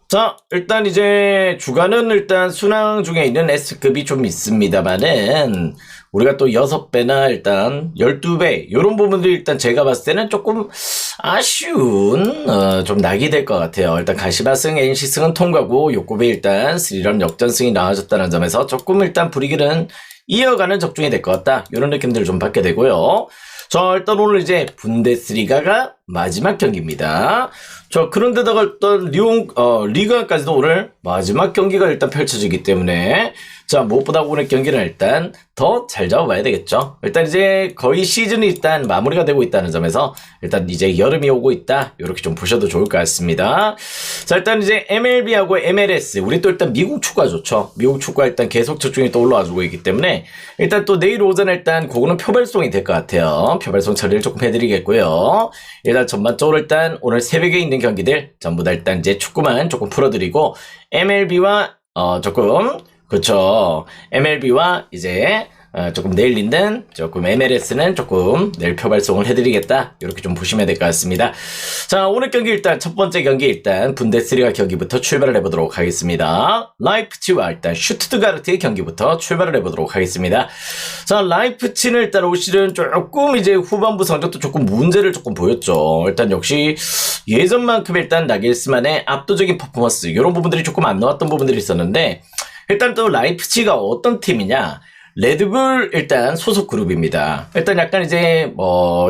자, 일단 이제 주간은 일단 순항 중에 있는 S급이 좀 있습니다만은 우리가 또 6배나 일단 12배 요런 부분들이 일단 제가 봤을 때는 조금 아쉬운 좀 낙이 될 것 같아요. 일단 가시마승, NC승은 통과고 요급에 일단 스리런 역전승이 나와줬다는 점에서 조금 일단 분위기는 이어가는 적중이 될 것 같다. 이런 느낌들을 좀 받게 되고요. 자, 일단 오늘 이제 분데스리가가 마지막 경기입니다. 자, 그런데다가 일단 리그까지도 오늘 마지막 경기가 일단 펼쳐지기 때문에 자, 무엇보다 오늘 경기는 일단 더 잘 잡아봐야 되겠죠. 일단 이제 거의 시즌이 일단 마무리가 되고 있다는 점에서 일단 이제 여름이 오고 있다. 이렇게 좀 보셔도 좋을 것 같습니다. 자, 일단 이제 MLB하고 MLS 우리 또 일단 미국 축구가 좋죠. 미국 축구가 일단 계속 적중이 또 올라와주고 있기 때문에 일단 또 내일 오전에 일단 그거는 표발송이 될 것 같아요. 표발송 처리를 조금 해드리겠고요. 일단 전반적으로 일단 오늘 새벽에 있는 경기들 전부 다 일단 이제 축구만 조금 풀어드리고 MLB와 조금 그렇죠. MLB와 이제 조금 내일 있는 조금 MLS는 조금 내일 표발송을 해드리겠다. 이렇게 좀 보시면 될 것 같습니다. 자, 오늘 경기 일단 첫 번째 경기 일단 분데스리가 경기부터 출발을 해보도록 하겠습니다. 라이프치와 일단 슈투트가르트의 경기부터 출발을 해보도록 하겠습니다. 자, 라이프치는 일단 올 시즌 조금 이제 후반부 성적도 조금 문제를 조금 보였죠. 일단 역시 예전만큼 일단 나겔스만의 압도적인 퍼포먼스 이런 부분들이 조금 안 나왔던 부분들이 있었는데 일단 또 라이프치가 어떤 팀이냐? 레드불 일단 소속 그룹입니다. 일단 약간 이제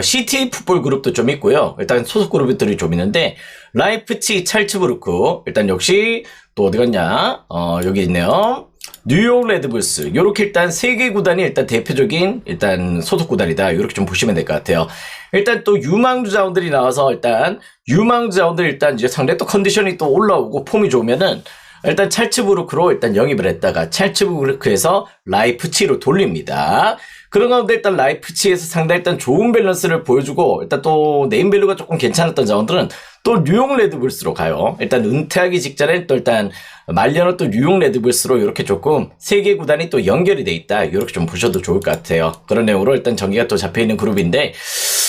시티 풋볼 그룹도 좀 있고요. 일단 소속 그룹들이 좀 있는데 라이프치, 찰츠부르크 일단 역시 또 어디 갔냐? 여기 있네요. 뉴욕 레드불스 요렇게 일단 3개 구단이 일단 대표적인 일단 소속 구단이다. 이렇게 좀 보시면 될 것 같아요. 일단 또 유망주 자원들이 나와서 일단 유망주 자원들 일단 이제 상대 또 컨디션이 또 올라오고 폼이 좋으면은 일단 찰츠부르크로 일단 영입을 했다가 찰츠부르크에서 라이프치로 돌립니다. 그런 가운데 일단 라이프치에서 상당히 일단 좋은 밸런스를 보여주고 일단 또 네임밸류가 조금 괜찮았던 자원들은 또 뉴욕 레드불스로 가요. 일단 은퇴하기 직전에 또 일단 말년은 또 뉴욕 레드불스로 이렇게 조금 3개 구단이 또 연결이 돼 있다. 이렇게 좀 보셔도 좋을 것 같아요. 그런 내용으로 일단 전기가 또 잡혀있는 그룹인데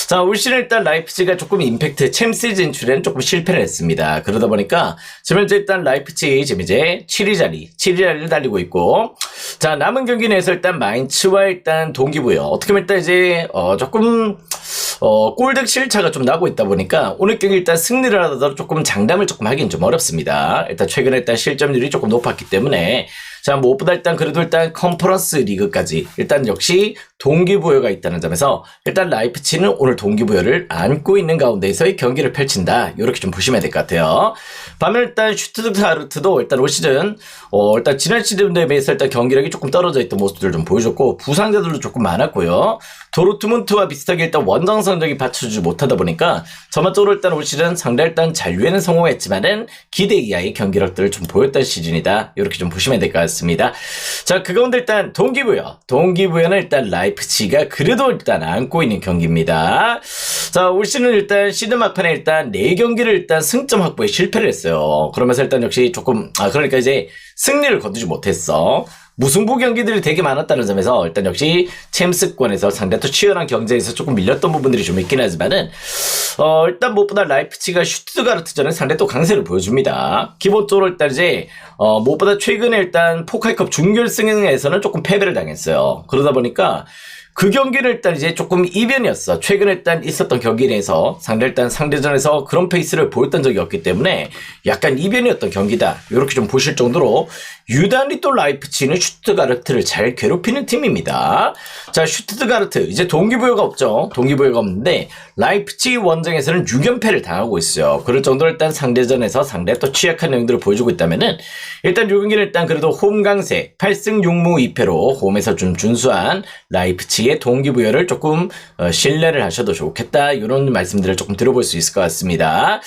자, 올 시즌 일단 라이프치가 조금 임팩트 챔스 진출에는 조금 실패를 했습니다. 그러다 보니까 지금 현재 일단 라이프치 지금 이제 7위 자리를 달리고 있고 자, 남은 경기 내에서 일단 마인츠와 일단 동기부여 어떻게 보면 일단 이제 조금 골득 실차가 좀 나고 있다 보니까 오늘 경기 일단 승리를 하더라도 조금 장담을 조금 하긴 좀 어렵습니다. 일단 최근에 일단 실점률이 조금 높았기 때문에 자, 무엇보다 일단 그래도 일단 컨퍼런스 리그까지 일단 역시 동기부여가 있다는 점에서 일단 라이프치는 오늘 동기부여를 안고 있는 가운데에서의 경기를 펼친다. 이렇게 좀 보시면 될 것 같아요. 반면 일단 슈투트가르트도 일단 올 시즌 일단 지난 시즌에 비해서 일단 경기력이 조금 떨어져 있던 모습들을 좀 보여줬고 부상자들도 조금 많았고요. 도르트문트와 비슷하게 일단 원정 성적이 받쳐주지 못하다 보니까 전반적으로 일단 올 시즌 상당히 일단 잔류에는 성공했지만은 기대 이하의 경기력들을 좀 보였던 시즌이다. 이렇게 좀 보시면 될 것 같습니다. 자, 그 가운데 일단 동기부여는 일단 라이프치가 그래도 일단 안고 있는 경기입니다. 자, 올 시즌은 일단 시즌 막판에 일단 4경기를 일단 승점 확보에 실패를 했어요. 그러면서 일단 역시 조금 그러니까 이제 승리를 거두지 못했어. 무승부 경기들이 되게 많았다는 점에서 일단 역시 챔스권에서 상당히 또 치열한 경쟁에서 조금 밀렸던 부분들이 좀 있긴 하지만은 일단 무엇보다 라이프치가 슈투트가르트전에 상당히 또 강세를 보여줍니다. 기본적으로 일단 이제 무엇보다 최근에 일단 포칼컵 준결승에서는 조금 패배를 당했어요. 그러다 보니까 그 경기는 일단 이제 조금 이변이었어. 최근에 일단 있었던 경기 내에서 일단 상대전에서 그런 페이스를 보였던 적이 없기 때문에 약간 이변이었던 경기다. 이렇게 좀 보실 정도로 유단히 또 라이프치는 슈투트가르트를 잘 괴롭히는 팀입니다. 자, 슈투트가르트 이제 동기부여가 없죠. 동기부여가 없는데 라이프치 원정에서는 6연패를 당하고 있어요. 그럴 정도로 일단 상대전에서 상당히 또 취약한 내용들을 보여주고 있다면은 일단 요 경기는 일단 그래도 홈 강세 8승 6무 2패로 홈에서 좀 준수한 라이프치의 동기부여를 조금 신뢰를 하셔도 좋겠다. 이런 말씀들을 조금 들어볼 수 있을 것 같습니다.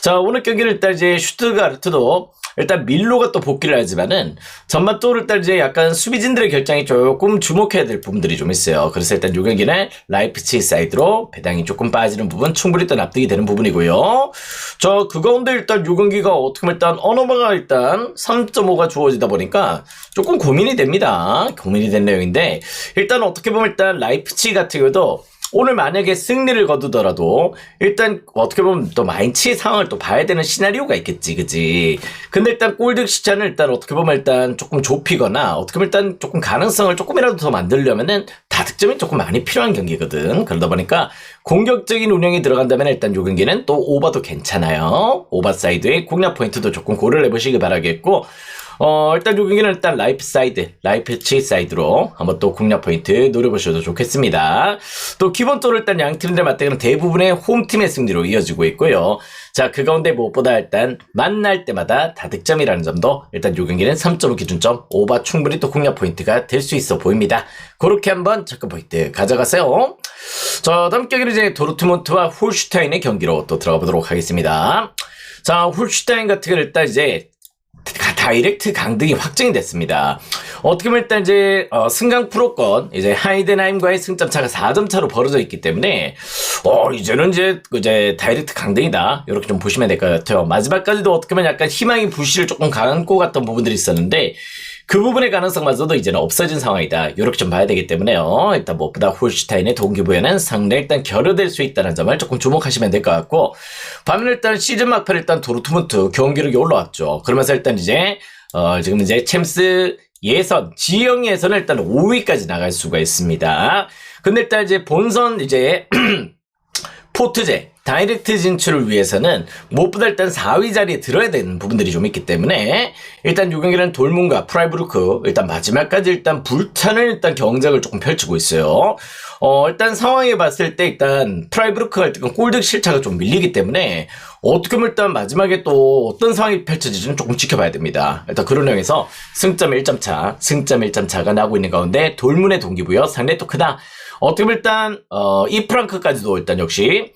자, 오늘 경기를 일단 이제 슈투트가르트도 일단 밀로가 또 복귀를 하지만은 전반 또 일단 이제 약간 수비진들의 결정이 조금 주목해야 될 부분들이 좀 있어요. 그래서 일단 요 경기는 라이프치 사이드로 배당이 조금 빠지는 부분 충분히 또 납득이 되는 부분이고요. 저 그 가운데 일단 요 경기가 어떻게 보면 일단 언어마가 일단 3.5가 주어지다 보니까 조금 고민이 됩니다. 고민이 된 내용인데 일단 어떻게 보면 일단 라이프치 같은 경우도 오늘 만약에 승리를 거두더라도 일단 어떻게 보면 또 마인츠의 상황을 또 봐야 되는 시나리오가 있겠지, 그지? 근데 일단 골득 시차는 일단 어떻게 보면 일단 조금 좁히거나 어떻게 보면 일단 조금 가능성을 조금이라도 더 만들려면은 다득점이 조금 많이 필요한 경기거든. 그러다 보니까 공격적인 운영이 들어간다면 일단 요 경기는 또 오버도 괜찮아요. 오버사이드의 공략 포인트도 조금 고려를 해보시기 바라겠고, 일단 요 경기는 일단 라이프치 사이드로 한번 또 공략 포인트 노려보셔도 좋겠습니다. 또 기본적으로 일단 양 팀들 맞대결은 대부분의 홈팀의 승리로 이어지고 있고요. 자, 그 가운데 무엇보다 일단 만날 때마다 다득점이라는 점도 일단 요 경기는 3.5 기준점 오버 충분히 또 공략 포인트가 될 수 있어 보입니다. 그렇게 한번 접근 포인트 가져가세요. 자, 다음 경기는 이제 도르트문트와 홀슈타인의 경기로 또 들어가 보도록 하겠습니다. 자, 홀슈타인 같은 경우는 일단 이제 다이렉트 강등이 확정이 됐습니다. 어떻게 보면 일단 이제 승강 프로권 이제 하이덴하임과의 승점 차가 4점 차로 벌어져 있기 때문에 이제는 이제 다이렉트 강등이다 이렇게 좀 보시면 될 것 같아요. 마지막까지도 어떻게 보면 약간 희망의 불씨를 조금 감고 갔던 부분들이 있었는데 그 부분의 가능성마저도 이제는 없어진 상황이다. 이렇게 좀 봐야 되기 때문에요. 일단 무엇보다 홀슈타인의 동기부여는 상당히 일단 결여될 수 있다는 점을 조금 주목하시면 될 것 같고, 반면 일단 시즌 막판 일단 도르트문트 경기력이 올라왔죠. 그러면서 일단 이제 지금 이제 챔스 예선 지형 예선은 일단 5위까지 나갈 수가 있습니다. 근데 일단 이제 본선 이제 포트제 다이렉트 진출을 위해서는 무엇보다 일단 4위 자리에 들어야 되는 부분들이 좀 있기 때문에 일단 요 경기는 돌문과 프라이부르크 일단 마지막까지 일단 불타는 일단 경쟁을 조금 펼치고 있어요. 일단 상황에 봤을 때 일단 프라이부르크가 일단 골득 실차가 좀 밀리기 때문에 어떻게 보면 일단 마지막에 또 어떤 상황이 펼쳐질지는 조금 지켜봐야 됩니다. 일단 그런 의미에서 승점 1점 차가 나고 있는 가운데 돌문의 동기부여 상당히 또 크다. 어떻게 보면 일단 이 프랑크까지도 일단 역시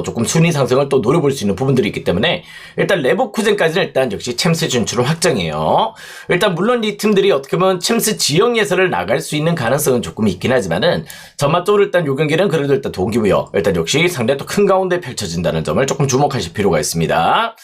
조금 순위 상승을 또 노려볼 수 있는 부분들이 있기 때문에 일단 레버쿠젠까지는 일단 역시 챔스 진출을 확정해요. 일단 물론 이 팀들이 어떻게 보면 챔스 지역 예선을 나갈 수 있는 가능성은 조금 있긴 하지만은 전반적으로 일단 요 경기는 그래도 일단 동기부여 일단 역시 상당히 또 큰 가운데 펼쳐진다는 점을 조금 주목하실 필요가 있습니다.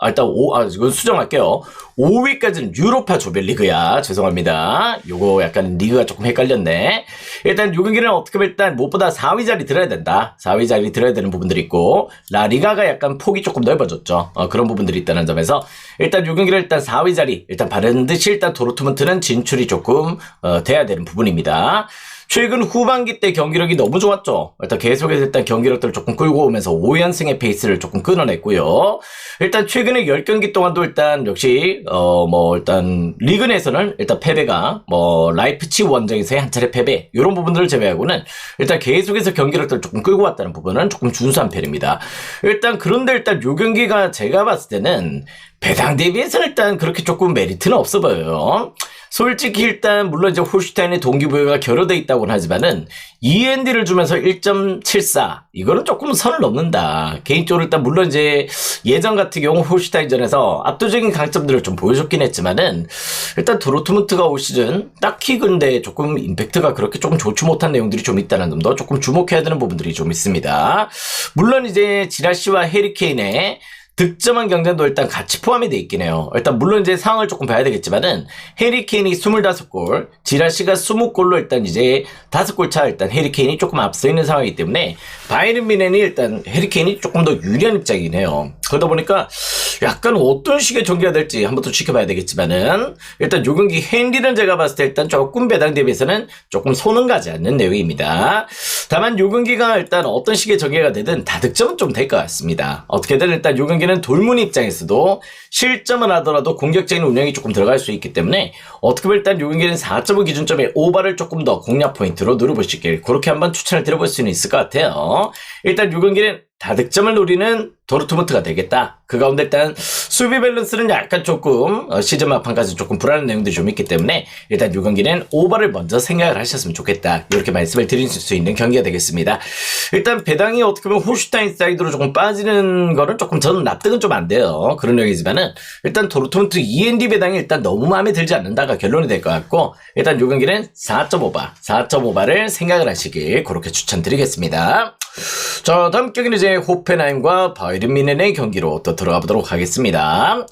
일단 이거 수정할게요. 5위까지는 유로파 조별리그야. 죄송합니다. 요거 약간 리그가 조금 헷갈렸네. 일단 요 경기는 어떻게 보면 일단 무엇보다 4위 자리 들어야 된다. 4위 자리 들어야 되는 부분들이 있고 라리가가 약간 폭이 조금 넓어졌죠. 그런 부분들이 있다는 점에서 일단 요 경기를 일단 4위 자리 일단 반드시 일단 도르트문트는 진출이 조금 돼야 되는 부분입니다. 최근 후반기 때 경기력이 너무 좋았죠. 일단 계속해서 일단 경기력들을 조금 끌고 오면서 5연승의 페이스를 조금 끊어냈고요. 일단 최근에 10경기 동안도 일단 역시 일단 리그 내에서는 일단 패배가 라이프치 원정에서의 한 차례 패배 이런 부분들을 제외하고는 일단 계속해서 경기력들을 조금 끌고 왔다는 부분은 조금 준수한 편입니다. 일단 그런데 일단 요 경기가 제가 봤을 때는 배당 대비해서는 일단 그렇게 조금 메리트는 없어 보여요. 솔직히 일단 물론 이제 홀슈타인의 동기부여가 결여돼 있다고는 하지만은 END를 주면서 1.74 이거는 조금 선을 넘는다. 개인적으로 일단 물론 이제 예전 같은 경우 홀슈타인전에서 압도적인 강점들을 좀 보여줬긴 했지만은 일단 도르트문트가 올 시즌 딱히 근데 조금 임팩트가 그렇게 조금 좋지 못한 내용들이 좀 있다는 점도 조금 주목해야 되는 부분들이 좀 있습니다. 물론 이제 지라시와 해리케인의 득점한 경쟁도 일단 같이 포함이 돼 있긴 해요. 일단 물론 이제 상황을 조금 봐야 되겠지만은 해리케인이 25골, 지라시가 20골로 일단 이제 5골 차 일단 해리케인이 조금 앞서 있는 상황이기 때문에 바이에른 뮌헨이 일단 해리케인이 조금 더 유리한 입장이긴 해요. 그러다 보니까 약간 어떤 식의 전개가 될지 한번 또 지켜봐야 되겠지만은 일단 요 경기 헨리는 제가 봤을 때 일단 조금 배당 대비해서는 조금 손은 가지 않는 내용입니다. 다만 요 경기가 일단 어떤 식의 전개가 되든 다득점은 좀 될 것 같습니다. 어떻게든 일단 요 경기는 돌문 입장에서도 실점을 하더라도 공격적인 운영이 조금 들어갈 수 있기 때문에 어떻게 보면 일단 요 경기는 4.5 기준점의 오버를 조금 더 공략 포인트로 노려보시길 그렇게 한번 추천을 드려볼 수는 있을 것 같아요. 일단 요 경기는 다득점을 노리는 도르트문트가 되겠다. 그 가운데 일단 수비 밸런스는 약간 조금 시즌 막판까지 조금 불안한 내용들이 좀 있기 때문에 일단 이 경기는 오버를 먼저 생각을 하셨으면 좋겠다. 이렇게 말씀을 드릴 수 있는 경기가 되겠습니다. 일단 배당이 어떻게 보면 홀슈타인 사이드로 조금 빠지는 거는 조금 저는 납득은 좀 안 돼요. 그런 얘기지만은 일단 도르트문트 END 배당이 일단 너무 마음에 들지 않는다가 결론이 될 것 같고 일단 이 경기는 4.5바를 생각을 하시길 그렇게 추천드리겠습니다. 자, 다음 경기는 이제 호펜하임과 바이에른 뮌헨의 경기로 또 들어가 보도록 하겠습니다.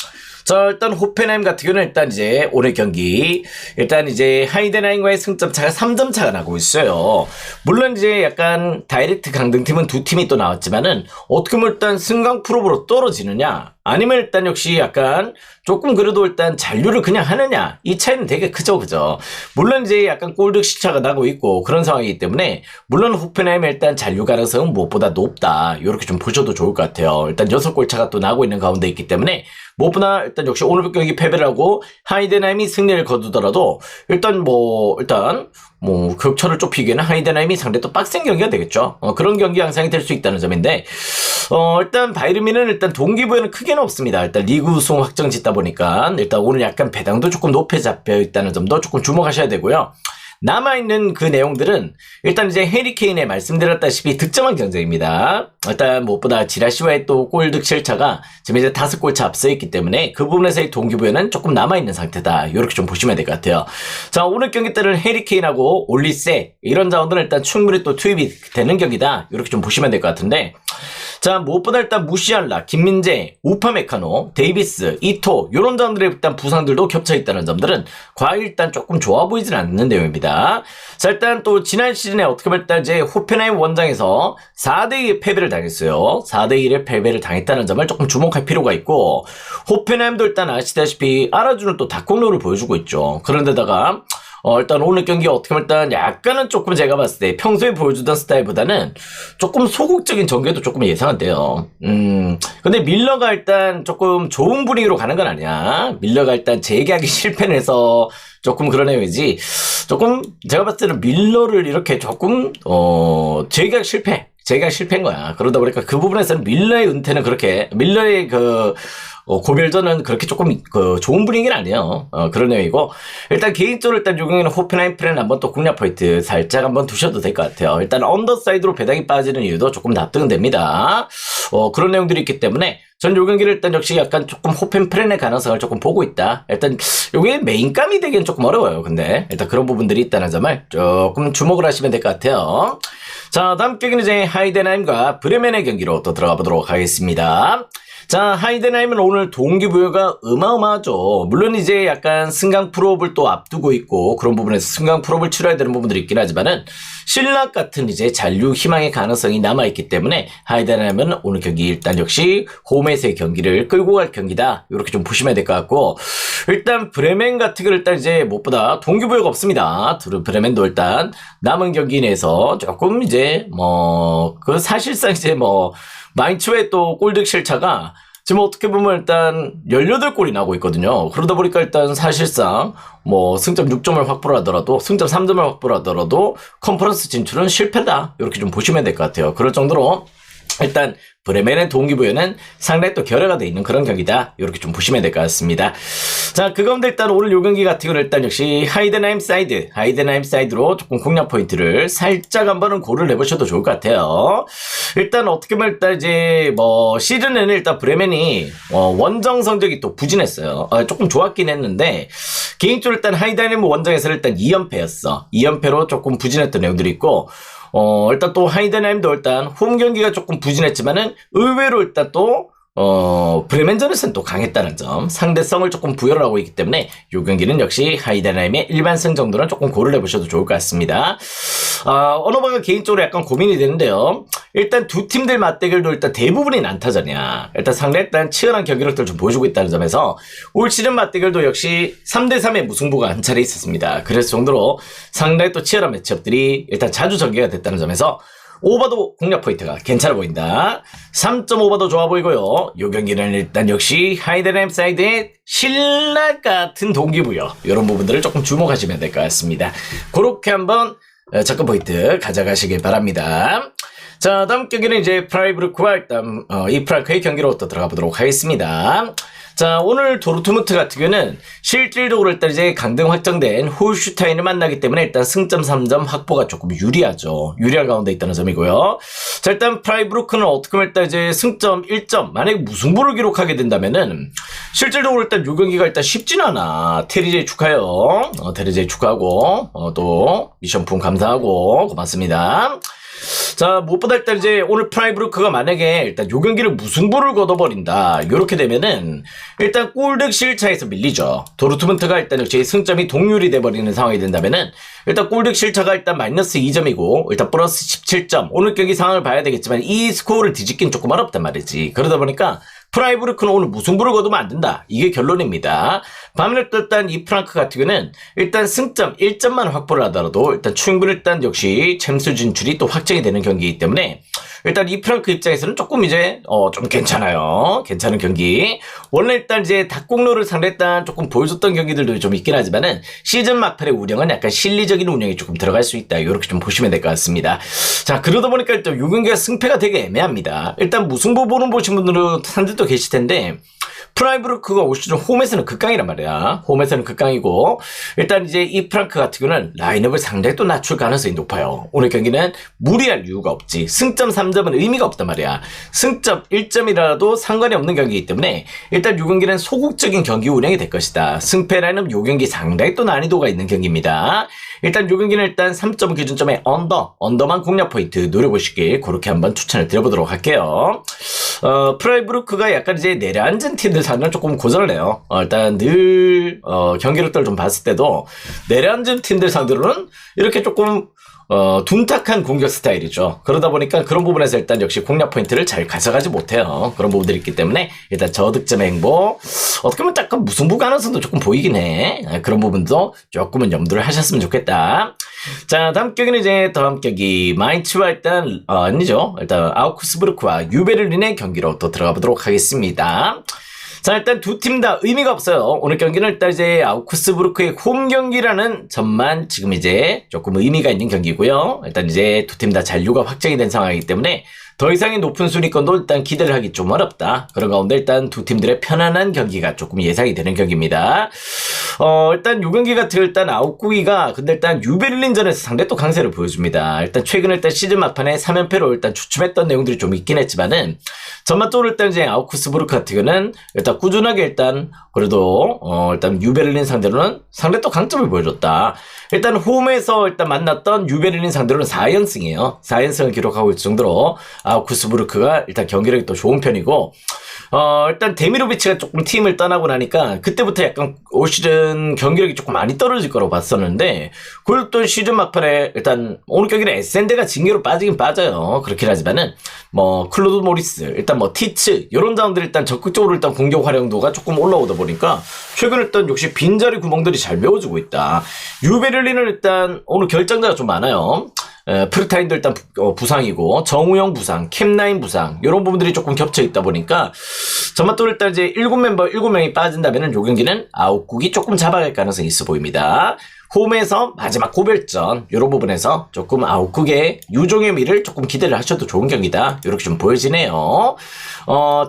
자, 일단 호펜하임 같은 경우는 일단 이제 오늘 경기 일단 이제 하이덴하임과의 승점 차가 3점 차가 나고 있어요. 물론 이제 약간 다이렉트 강등팀은 두 팀이 또 나왔지만은 어떻게 보면 일단 승강 프로브로 떨어지느냐 아니면 일단 역시 약간 조금 그래도 일단 잔류를 그냥 하느냐 이 차이는 되게 크죠, 그죠? 물론 이제 약간 골득 시차가 나고 있고 그런 상황이기 때문에 물론 호펜하임의 일단 잔류 가능성은 무엇보다 높다 이렇게 좀 보셔도 좋을 것 같아요. 일단 6골 차가 또 나고 있는 가운데 있기 때문에 무엇보다 일단 역시 오늘 경기 패배를 하고 하이덴하임이 승리를 거두더라도 일단 격차를 좁히기에는 하이덴하임이 상대 또 빡센 경기가 되겠죠. 그런 경기 양상이 될 수 있다는 점인데 일단 바이에른뮌헨은 일단 동기부여는 크게는 없습니다. 일단 리그 우승 확정 짓다 보니까 일단 오늘 약간 배당도 조금 높게 잡혀 있다는 점도 조금 주목하셔야 되고요. 남아있는 그 내용들은 일단 이제 해리 케인에 말씀드렸다시피 득점한 경쟁입니다. 일단 무엇보다 지라시와의 또 골 득실차가 지금 이제 5골 차 앞서 있기 때문에 그 부분에서의 동기부여는 조금 남아있는 상태다. 이렇게 좀 보시면 될 것 같아요. 자, 오늘 경기 때는 해리 케인하고 올리세 이런 자원들은 일단 충분히 또 투입이 되는 경기다. 이렇게 좀 보시면 될 것 같은데 자, 무엇보다 일단 무시알라, 김민재, 우파메카노, 데이비스, 이토 이런 자원들의 일단 부상들도 겹쳐있다는 점들은 과히 일단 조금 좋아 보이진 않는 내용입니다. 자, 일단 또 지난 시즌에 어떻게 보면 일단 이제 호펜하임 원정에서 4대2의 패배를 당했어요. 4대1의 패배를 당했다는 점을 조금 주목할 필요가 있고 호펜하임도 일단 아시다시피 알아주는 또 닭공로를 보여주고 있죠. 그런데다가 일단 오늘 경기 어떻게 보면 일단 약간은 조금 제가 봤을 때 평소에 보여주던 스타일보다는 조금 소극적인 전개도 조금 예상한데요. 근데 밀러가 일단 조금 좋은 분위기로 가는 건 아니야. 밀러가 일단 재계약이 실패를 해서 조금 그런 내용이지. 조금 제가 봤을 때는 밀러를 이렇게 조금 재계약 실패인 거야. 그러다 보니까 그 부분에서는 밀러의 은퇴는 그렇게 밀러의 고별전은 그렇게 조금 좋은 분위기는 아니에요. 그런 내용이고 일단 개인적으로 일단 요경기는 호펜하임 프렌 한번 또 공략 포인트 살짝 한번 두셔도 될 것 같아요. 일단 언더사이드로 배당이 빠지는 이유도 조금 납득은 됩니다. 그런 내용들이 있기 때문에 전 요경기를 일단 역시 약간 조금 호펜 프렌의 가능성을 조금 보고 있다. 일단 요게 메인감이 되기엔 조금 어려워요. 근데 일단 그런 부분들이 있다는 점을 조금 주목을 하시면 될 것 같아요. 자, 다음 경기는 이제 하이덴하임과 브레멘의 경기로 또 들어가 보도록 하겠습니다. 자, 하이덴하임은 오늘 동기부여가 어마어마하죠. 물론 이제 약간 승강 프로업을 또 앞두고 있고 그런 부분에서 승강 프로업을 치러야 되는 부분들이 있긴 하지만은 신락 같은 이제 잔류 희망의 가능성이 남아있기 때문에 하이덴하임은 오늘 경기 일단 역시 홈에서의 경기를 끌고 갈 경기다. 이렇게 좀 보시면 될 것 같고 일단 브레멘 같은 걸 일단 이제 무엇보다 동기부여가 없습니다. 브레멘도 일단 남은 경기 내에서 조금 이제 사실상 이제 마인츠의 또 골득 실차가 지금 어떻게 보면 일단 18골이 나고 있거든요. 그러다 보니까 일단 사실상 승점 6점을 확보를 하더라도 승점 3점을 확보를 하더라도 컨퍼런스 진출은 실패다. 이렇게 좀 보시면 될 것 같아요. 그럴 정도로 일단 브레멘의 동기부여는 상당히 또 결여가 돼 있는 그런 경기다. 이렇게 좀 보시면 될 것 같습니다. 자, 그 가운데 일단 오늘 요 경기 같은 경우는 일단 역시 하이덴하임 사이드로 조금 공략 포인트를 살짝 한번은 고를 해보셔도 좋을 것 같아요. 일단 어떻게 보면 일단 이제 시즌에는 일단 브레멘이 원정 성적이 또 부진했어요. 조금 좋았긴 했는데 개인적으로 일단 하이덴하임 원정에서는 일단 2연패였어. 2연패로 조금 부진했던 내용들이 있고 일단 또 하이덴하임도 일단 홈 경기가 조금 부진했지만은 의외로 일단 또 브레멘전에서는 또 강했다는 점, 상대성을 조금 부여를 하고 있기 때문에 이 경기는 역시 하이덴하임의 일반승 정도는 조금 고려를 해보셔도 좋을 것 같습니다. 어느 바가 개인적으로 약간 고민이 되는데요. 일단 두 팀들 맞대결도 일단 대부분이 난타전이야. 일단 상당히 일단 치열한 경기력들을 좀 보여주고 있다는 점에서 올 시즌 맞대결도 역시 3대3의 무승부가 한 차례 있었습니다. 그래서 정도로 상당히 또 치열한 매치업들이 일단 자주 전개가 됐다는 점에서 오버도 공략 포인트가 괜찮아 보인다. 3.5버도 좋아 보이고요. 이 경기는 일단 역시 하이덴하임 사이드의 신락 같은 동기부여 이런 부분들을 조금 주목하시면 될 것 같습니다. 그렇게 한번 접근 포인트 가져가시길 바랍니다. 자, 다음 경기는 이제 프라이부르크와 일단 이 프라이크의 경기로 또 들어가 보도록 하겠습니다. 자, 오늘 도르트문트 같은 경우는 실질적으로 일단 이제 강등 확정된 홀슈타인을 만나기 때문에 일단 승점 3점 확보가 조금 유리하죠. 유리한 가운데 있다는 점이고요. 자, 일단 프라이부르크는 어떻게 보면 일단 이제 승점 1점, 만약에 무승부를 기록하게 된다면은 실질적으로 일단 요 경기가 일단 쉽진 않아. 테리제이 축하해요. 테리제이 축하하고 또 미션품 감사하고 고맙습니다. 자, 무엇보다 일단 이제 오늘 프라이부르크가 만약에 일단 요 경기를 무승부를 거둬버린다. 요렇게 되면은 일단 골득 실차에서 밀리죠. 도르트문트가 일단 역시 승점이 동률이 돼버리는 상황이 된다면은 일단 골득 실차가 일단 마이너스 2점이고 일단 플러스 17점. 오늘 경기 상황을 봐야 되겠지만 이 스코어를 뒤집기는 조금 어렵단 말이지. 그러다 보니까 프라이부르크는 오늘 무승부를 거두면 안 된다. 이게 결론입니다. 반면에 또 일단 이 프랑크 같은 경우는 일단 승점 1점만 확보를 하더라도 일단 충분히 일단 역시 챔스 진출이 또 확정이 되는 경기이기 때문에 일단 이 프랑크 입장에서는 조금 이제 좀 괜찮아요. 괜찮은 경기. 원래 일단 이제 닭공로를 상대했던 조금 보여줬던 경기들도 좀 있긴 하지만은 시즌 막판의 운영은 약간 실리적인 운영이 조금 들어갈 수 있다. 이렇게 좀 보시면 될 것 같습니다. 자, 그러다 보니까 일단 요 경기가 승패가 되게 애매합니다. 일단 무승부 보는 보신 분들은 사람들도 계실 텐데 프라이부르크가 올 시즌 홈에서는 극강이란 말이야. 홈에서는 극강이고 일단 이제 이 프랑크 같은 경우는 라인업을 상당히 또 낮출 가능성이 높아요. 오늘 경기는 무리할 이유가 없지. 승점 3점은 의미가 없단 말이야. 승점 1점이라도 상관이 없는 경기이기 때문에 일단 이 경기는 소극적인 경기 운영이 될 것이다. 승패 라인업 이 경기 상당히 또 난이도가 있는 경기입니다. 일단 이 경기는 일단 3점 기준점에 언더만 공략 포인트 노려보시길 그렇게 한번 추천을 드려보도록 할게요. 프라이부르크가 약간 이제 내려앉은 팀들 상대는 조금 고전을 해요. 일단 늘 경기력들을 좀 봤을 때도 내려앉은 팀들 상대로는 이렇게 조금 둔탁한 공격 스타일이죠. 그러다 보니까 그런 부분에서 일단 역시 공략 포인트를 잘 가져가지 못해요. 그런 부분들이 있기 때문에 일단 저득점의 행보 어떻게 보면 약간 무승부 가능성도 조금 보이긴 해. 그런 부분도 조금은 염두를 하셨으면 좋겠다. 자, 다음 경기는 이제 다음 경기 마인츠와 일단 아니죠. 일단 아우크스부르크와 유베를린의 경기로 또 들어가 보도록 하겠습니다. 자, 일단 두 팀 다 의미가 없어요. 오늘 경기는 일단 이제 아우크스부르크의 홈 경기라는 점만 지금 이제 조금 의미가 있는 경기고요. 일단 이제 두 팀 다 잔류가 확정이 된 상황이기 때문에 더 이상의 높은 순위권도 일단 기대를 하기 좀 어렵다. 그런 가운데 일단 두 팀들의 편안한 경기가 조금 예상이 되는 경기입니다. 일단 요 경기 같은 일단 아웃구기가 근데 일단 유베를린전에서 상당히 또 강세를 보여줍니다. 일단 최근 일단 시즌 막판에 3연패로 일단 주춤했던 내용들이 좀 있긴 했지만은 전반적으로 일단 이제 아우크스부르크 같은 경우는 일단 꾸준하게 일단 그래도 일단 유베를린 상대로는 상당히 또 강점을 보여줬다. 일단 홈에서 일단 만났던 유베를린 상대로는 4연승이에요. 4연승을 기록하고 있을 정도로 아우크스부르크가 일단 경기력이 또 좋은 편이고 일단 데미로비치가 조금 팀을 떠나고 나니까 그때부터 약간 올 시즌 경기력이 조금 많이 떨어질 거라고 봤었는데 그걸 또 시즌 막판에 일단 오늘 경기는 에센데가 징계로 빠지긴 빠져요. 그렇긴 하지만은 뭐 클로드 모리스 일단 뭐 티츠 이런 자원들 일단 적극적으로 일단 공격 활용도가 조금 올라오다 보니까 최근 일단 역시 빈자리 구멍들이 잘 메워지고 있다. 유베를린은 일단 오늘 결정자가 좀 많아요. 프르타인도 일단 부상이고 정우영 부상, 캡나인 부상 이런 부분들이 조금 겹쳐 있다 보니까 전반적으로 일단 이제 7명이 빠진다면은 요 경기는 아웃국이 조금 잡아갈 가능성이 있어 보입니다. 홈에서 마지막 고별전 이런 부분에서 조금 아웃국의 유종의 미를 조금 기대를 하셔도 좋은 경기다. 이렇게 좀 보여지네요.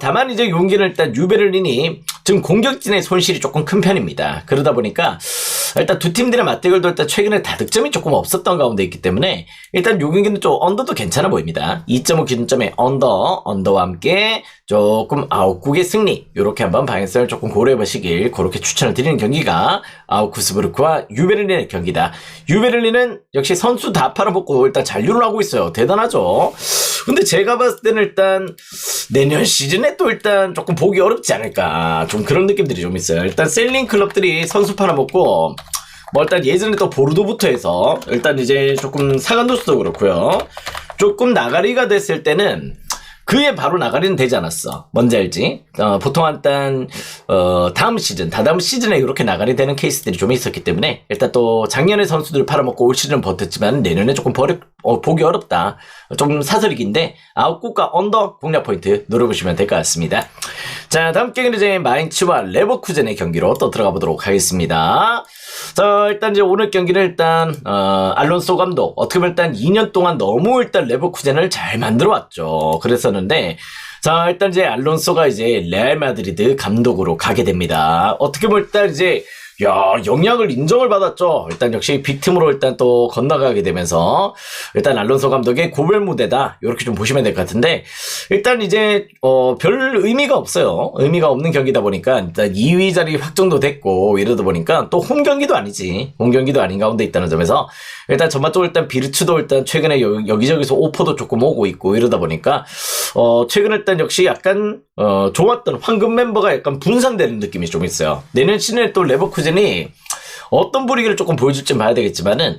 다만 이제 용기는 일단 유베를린이 지금 공격진의 손실이 조금 큰 편입니다. 그러다 보니까 일단 두 팀들의 맞대결도 일단 최근에 다득점이 조금 없었던 가운데 있기 때문에 일단 요 경기는 좀 언더도 괜찮아 보입니다. 2.5 기준점의 언더와 함께 조금 아웃국의 승리 이렇게 한번 방향성을 조금 고려해 보시길 그렇게 추천을 드리는 경기가 아우크스부르크와 유베를린의 경기다. 유베를린은 역시 선수 다 팔아먹고 일단 잔류를 하고 있어요. 대단하죠. 근데 제가 봤을 때는 일단 내년 시즌에 또 일단 조금 보기 어렵지 않을까 좀 그런 느낌들이 좀 있어요. 일단 셀링 클럽들이 선수 팔아먹고 뭐 일단 예전에 또 보르도부터 해서 일단 이제 조금 사간도스도 그렇고요. 조금 나가리가 됐을 때는 그에 바로 나가리는 되지 않았어. 뭔지 알지? 보통 일단 다음 시즌에 이렇게 나가리 되는 케이스들이 좀 있었기 때문에 일단 또 작년에 선수들 팔아먹고 올 시즌은 버텼지만 내년에 조금 보기 어렵다. 좀 사설이긴데 아웃국과 언더 공략 포인트 노려보시면 될 것 같습니다. 자, 다음 경기는 이제 마인츠와 레버쿠젠의 경기로 또 들어가 보도록 하겠습니다. 자, 일단 이제 오늘 경기는 일단 알론소 감독 어떻게 보면 일단 2년 동안 너무 일단 레버쿠젠을 잘 만들어 왔죠. 그랬었는데 자, 일단 이제 알론소가 이제 레알 마드리드 감독으로 가게 됩니다. 어떻게 보면 일단 이제 야, 영향을 인정을 받았죠. 일단 역시 빅팀으로 일단 또 건너가게 되면서 일단 알론소 감독의 고별 무대다. 이렇게 좀 보시면 될 것 같은데 일단 이제 별 의미가 없어요. 의미가 없는 경기다 보니까 일단 2위 자리 확정도 됐고 이러다 보니까 또 홈 경기도 아니지. 홈 경기도 아닌 가운데 있다는 점에서 일단 전반적으로 일단 비르츠도 일단 최근에 여기저기서 오퍼도 조금 오고 있고 이러다 보니까 최근에 일단 역시 약간 좋았던 황금 멤버가 약간 분산되는 느낌이 좀 있어요. 내년 시즌에 또 레버쿠젠이 어떤 분위기를 조금 보여줄지 봐야 되겠지만은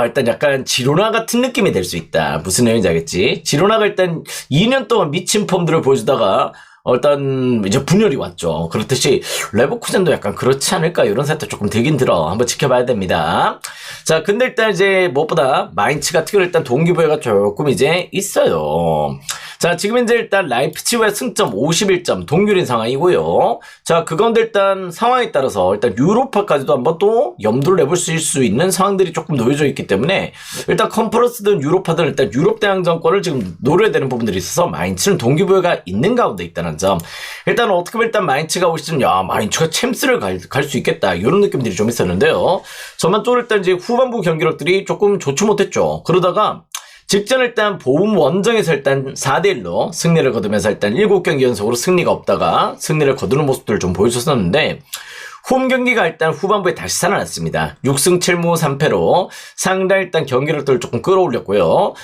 일단 약간 지로나 같은 느낌이 될 수 있다. 무슨 내용인지 알겠지? 지로나가 일단 2년 동안 미친 폼들을 보여주다가 일단 이제 분열이 왔죠. 그렇듯이 레버쿠젠도 약간 그렇지 않을까 이런 생각도 조금 들긴 들어. 한번 지켜봐야 됩니다. 자, 근데 일단 이제 무엇보다 마인츠 같은 경우는 일단 동기부여가 조금 이제 있어요. 자, 지금 이제 일단 라이프치히의 승점 51점 동률인 상황이고요. 자, 그 가운데 일단 상황에 따라서 일단 유로파까지도 한번 또 염두를 내볼 수 있는 상황들이 조금 놓여져 있기 때문에 일단 컨퍼런스든 유로파든 일단 유럽 대항전권을 지금 노려야 되는 부분들이 있어서 마인츠는 동기부여가 있는 가운데 있다는 점. 일단 어떻게 보면 일단 마인츠가 올 시즌 마인츠가 챔스를 갈 수 있겠다 이런 느낌들이 좀 있었는데요. 전반적으로 일단 이제 후반부 경기력들이 조금 좋지 못했죠. 그러다가 직전 일단 보움 원정에서 일단 4대1로 승리를 거두면서 일단 7경기 연속으로 승리가 없다가 승리를 거두는 모습들을 좀 보여줬었는데 홈 경기가 일단 후반부에 다시 살아났습니다. 6승 7무 3패로 상당히 일단 경기력들을 조금 끌어올렸고요.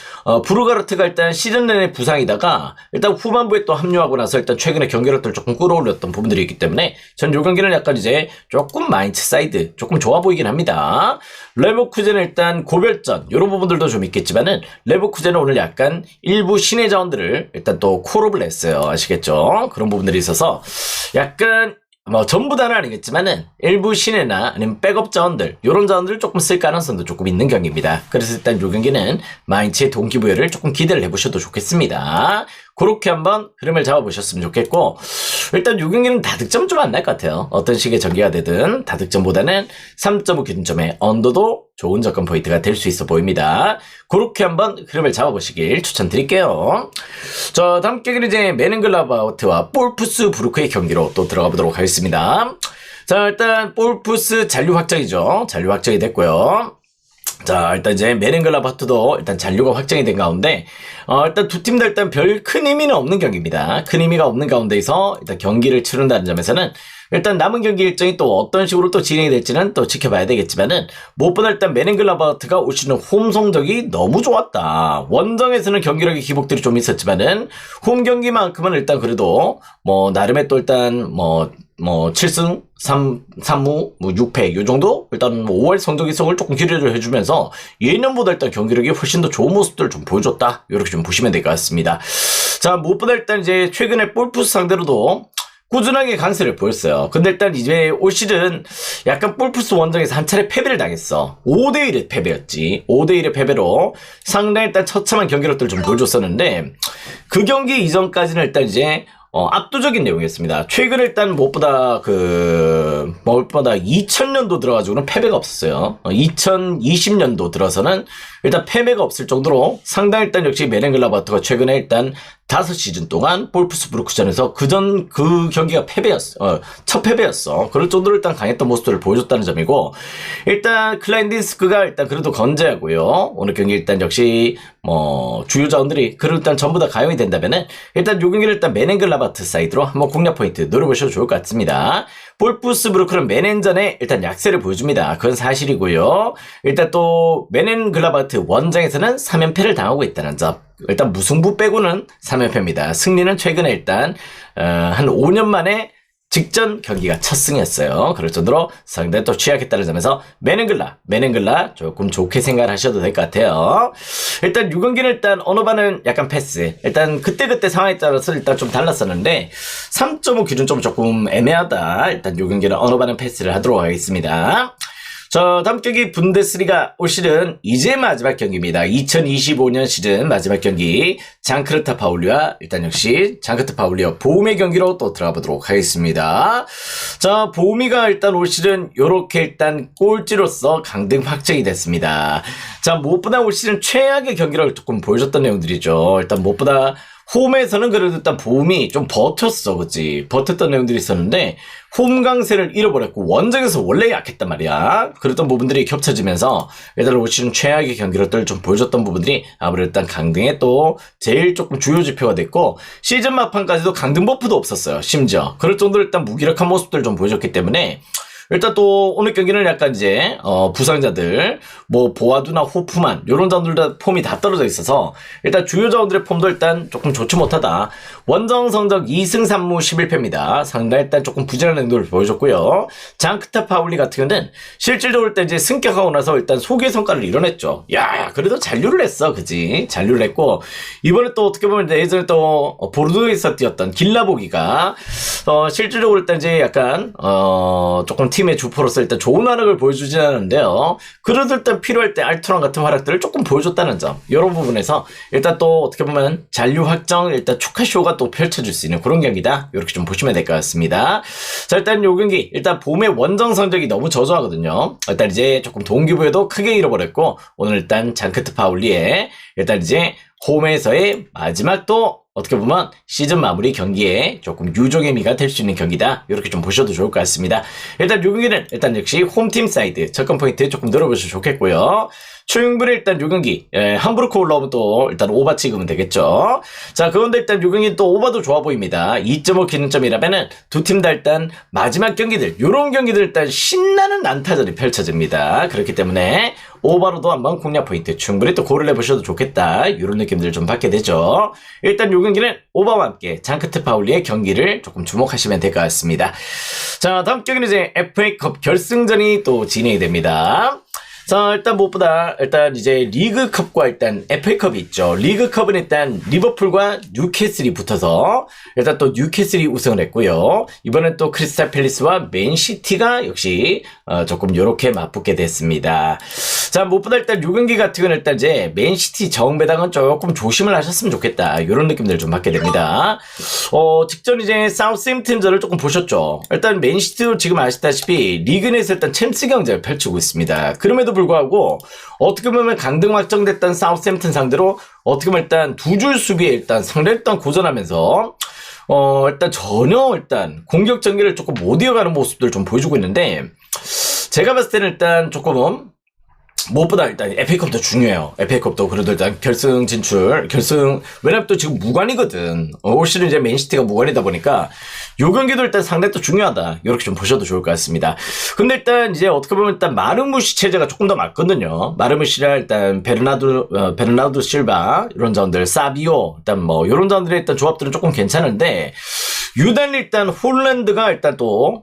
부르가르트가 일단 시즌 내내 부상이다가 일단 후반부에 또 합류하고 나서 일단 최근에 경기력들을 조금 끌어올렸던 부분들이 있기 때문에 전 이 경기는 약간 이제 조금 마인츠 사이드 조금 좋아 보이긴 합니다. 레버쿠젠은 일단 고별전 이런 부분들도 좀 있겠지만은 레버쿠젠은 오늘 약간 일부 신의 자원들을 일단 또 콜업을 했어요. 아시겠죠? 그런 부분들이 있어서 약간 전부 다는 아니겠지만은 일부 신예나 아니면 백업 자원들 요런 자원들을 조금 쓸 가능성도 조금 있는 경기입니다. 그래서 일단 요 경기는 마인츠의 동기부여를 조금 기대를 해보셔도 좋겠습니다. 그렇게 한번 흐름을 잡아보셨으면 좋겠고 일단 요 경기는 다득점 좀 안 날 것 같아요. 어떤 식의 전개가 되든 다득점보다는 3.5 기준점의 언더도 좋은 접근 포인트가 될 수 있어 보입니다. 그렇게 한번 흐름을 잡아보시길 추천드릴게요. 자, 다음 경기는 이제 메넨글라바우트와 볼프스 부르크의 경기로 또 들어가 보도록 하겠습니다. 자, 일단 볼프스 잔류 확정이죠. 잔류 확정이 됐고요. 자, 일단 이제 메넨글라바트도 일단 잔류가 확정이 된 가운데 일단 두 팀 다 일단 별 큰 의미는 없는 경기입니다. 큰 의미가 없는 가운데에서 일단 경기를 치른다는 점에서는 일단 남은 경기 일정이 또 어떤 식으로 또 진행이 될지는 또 지켜봐야 되겠지만은 무엇보다 일단 메넨글라바트가 올 시즌 홈 성적이 너무 좋았다. 원정에서는 경기력의 기복들이 좀 있었지만은 홈 경기만큼은 일단 그래도 나름의 또 일단 7승 3무 6패 요 정도 일단 5월 성적 이성을 조금 기대를 해주면서 예년보다 일단 경기력이 훨씬 더 좋은 모습들을 좀 보여줬다. 이렇게 좀 보시면 될 것 같습니다. 자, 무엇보다 일단 이제 최근에 볼프스 상대로도 꾸준하게 강세를 보였어요. 근데 일단 이제 올 시즌 약간 볼프스 원정에서 한 차례 패배를 당했어. 5대1의 패배였지. 5대1의 패배로 상당히 일단 처참한 경기력들을 좀 보여줬었는데 그 경기 이전까지는 일단 이제 압도적인 내용이었습니다. 최근에 일단 무엇보다 2000년도 들어가지고는 패배가 없었어요. 2020년도 들어서는 일단 패배가 없을 정도로 상당히 일단 역시 메넨글라바트가 최근에 일단 5시즌 동안 볼프스 브루크전에서 그 경기가 패배였어. 첫 패배였어. 그럴 정도로 일단 강했던 모습들을 보여줬다는 점이고, 일단 클라인디스크가 일단 그래도 건재하고요. 오늘 경기 일단 역시 주요 자원들이 그래도 일단 전부 다 가용이 된다면은 일단 요 경기를 일단 메넨글라바트 사이드로 한번 공략 포인트 노려보셔도 좋을 것 같습니다. 볼프스 브루크는 메넨전에 일단 약세를 보여줍니다. 그건 사실이고요. 일단 또 메넨글라바트 원정에서는 3연패를 당하고 있다는 점. 일단 무승부 빼고는 3연패입니다. 승리는 최근에 일단 한 5년 만에 직전 경기가 첫 승이었어요. 그럴 정도로 상당히 또 취약했다는 점에서 메넨글라 조금 좋게 생각하셔도 될 것 같아요. 일단 6경기는 일단 어느 반은 약간 패스. 일단 그때 상황에 따라서 일단 좀 달랐었는데 3.5 기준점은 조금 애매하다. 일단 6경기는 어느 반은 패스를 하도록 하겠습니다. 자, 다음 경기 분데스리가 올 시즌 이제 마지막 경기입니다. 2025년 시즌 마지막 경기 장크르타 파울리와 일단 역시 장크르타 파울리와 보움의 경기로 또 들어가 보도록 하겠습니다. 자, 보움이가 일단 올 시즌 요렇게 일단 꼴찌로서 강등 확정이 됐습니다. 자, 무엇보다 올 시즌 최악의 경기를 조금 보여줬던 내용들이죠. 일단 무엇보다 홈에서는 그래도 일단 봄이 좀 버텼어, 그치? 버텼던 내용들이 있었는데, 홈 강세를 잃어버렸고, 원정에서 원래 약했단 말이야. 그랬던 부분들이 겹쳐지면서, 일단 올 시즌 최악의 경기력들을 좀 보여줬던 부분들이 아무래도 일단 강등의 또 제일 조금 주요 지표가 됐고, 시즌 막판까지도 강등 버프도 없었어요, 심지어. 그럴 정도로 일단 무기력한 모습들을 좀 보여줬기 때문에, 일단 또 오늘 경기는 약간 이제 부상자들 뭐 보아두나 호프만 요런 자원들 폼이 다 떨어져 있어서 일단 주요 자원들의 폼도 일단 조금 좋지 못하다. 원정 성적 2승 3무 11패입니다. 상당히 일단 조금 부진한 행동을 보여줬고요. 장크타 파울리 같은 경우는 실질적으로 일단 이제 승격하고 나서 일단 소개 성과를 이뤄냈죠. 야, 그래도 잔류를 했어, 그지? 잔류를 했고 이번에 또 어떻게 보면 예전에 또 보르도에서 뛰었던 길라보기가 실질적으로 일단 이제 약간 조금 팀의 주포로서 일단 좋은 활약을 보여주진 않았는데요. 그래도 일단 필요할 때 알투란 같은 활약들을 조금 보여줬다는 점. 이런 부분에서 일단 또 어떻게 보면 잔류 확정 일단 축하쇼가 또 펼쳐질 수 있는 그런 경기다. 이렇게 좀 보시면 될 것 같습니다. 자, 일단 요 경기 일단 봄의 원정 성적이 너무 저조하거든요. 일단 이제 조금 동기부여도 크게 잃어버렸고 오늘 일단 장크트 파울리에 일단 이제 홈에서의 마지막 또 어떻게 보면 시즌 마무리 경기에 조금 유종의 미가 될 수 있는 경기다. 이렇게 좀 보셔도 좋을 것 같습니다. 일단 이 경기는 일단 역시 홈팀 사이드 접근 포인트 조금 늘어보셔도 좋겠고요. 충분히 일단 요 경기 함부르크 올라오면 또 일단 오바 찍으면 되겠죠. 자, 그런데 일단 요 경기 또 오바도 좋아 보입니다. 2.5 기준점이라면은 두 팀 다 일단 마지막 경기들 요런 경기들 일단 신나는 난타전이 펼쳐집니다. 그렇기 때문에 오바로도 한번 공략 포인트 충분히 또 고려를 해보셔도 좋겠다. 이런 느낌들을 좀 받게 되죠. 일단 요 경기는 오바와 함께 장크트 파울리의 경기를 조금 주목하시면 될 것 같습니다. 자, 다음 경기는 이제 FA컵 결승전이 또 진행이 됩니다. 자, 일단 무엇보다 일단 이제 리그컵과 일단 FA컵이 있죠. 리그컵은 일단 리버풀과 뉴캐슬이 붙어서 일단 또 뉴캐슬이 우승을 했고요. 이번엔 또 크리스탈 팰리스와 맨시티가 역시 조금 요렇게 맞붙게 됐습니다. 자, 무엇보다 일단 요 경기 같은 건 일단 이제 맨시티 정배당은 조금 조심을 하셨으면 좋겠다. 이런 느낌들을 좀 받게 됩니다. 직전 이제 사우스햄튼전을 조금 보셨죠. 일단 맨시티도 지금 아시다시피 리그 내에서 일단 챔스 경쟁을 펼치고 있습니다. 그럼에도 불구하고 어떻게 보면 강등 확정됐던 사우스햄튼 상대로 어떻게 보면 일단 두 줄 수비에 일단 상대를 일단 고전하면서 일단 전혀 일단 공격 전개를 조금 못 이어가는 모습들을 좀 보여주고 있는데 제가 봤을 때는 일단 조금 무엇보다 일단 FA컵도 중요해요. FA컵도 그래도 일단 결승 진출, 왜냐면 또 지금 무관이거든. 올 시즌 이제 맨시티가 무관이다 보니까 요 경기도 일단 상당히 또 중요하다. 이렇게 좀 보셔도 좋을 것 같습니다. 근데 일단 이제 어떻게 보면 일단 마르무시 체제가 조금 더 맞거든요. 마르무시랑 일단 베르나르도 실바 이런 자원들, 사비오 일단 뭐 이런 자원들의 일단 조합들은 조금 괜찮은데 유단 일단 홀란드가 일단 또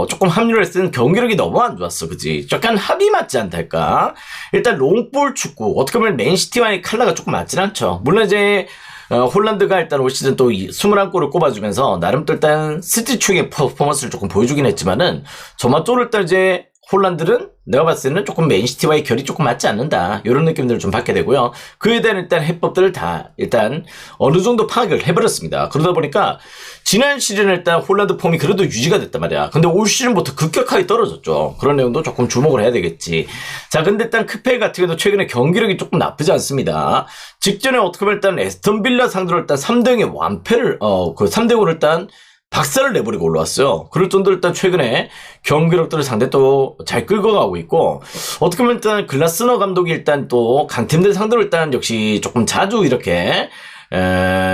조금 합류를 했을 때 경기력이 너무 안 좋았어, 그지? 약간 합이 맞지 않달까? 일단 롱볼 축구 어떻게 보면 맨시티와의 칼라가 조금 맞진 않죠. 물론 이제 홀란드가 일단 올 시즌 또 21골을 꼽아주면서 나름 또 일단 스티축의 퍼포먼스를 조금 보여주긴 했지만은 저만쪽으로 일단 이제 홀란드는 내가 봤을 때는 조금 맨시티와의 결이 조금 맞지 않는다. 이런 느낌들을 좀 받게 되고요. 그에 대한 일단 해법들을 다 일단 어느 정도 파악을 해버렸습니다. 그러다 보니까 지난 시즌에 일단 홀란드 폼이 그래도 유지가 됐단 말이야. 근데 올 시즌부터 급격하게 떨어졌죠. 그런 내용도 조금 주목을 해야 되겠지. 자, 근데 일단 크페 같은 경우도 최근에 경기력이 조금 나쁘지 않습니다. 직전에 어떻게 보면 일단 에스턴 빌라 상대로 일단 3대0의 완패를, 3대5를 일단 박살을 내버리고 올라왔어요. 그럴 정도로 일단 최근에 경기력들을 상대 또 잘 끌고 가고 있고, 어떻게 보면 일단 글라스너 감독이 일단 또 강팀들 상대로 일단 역시 조금 자주 이렇게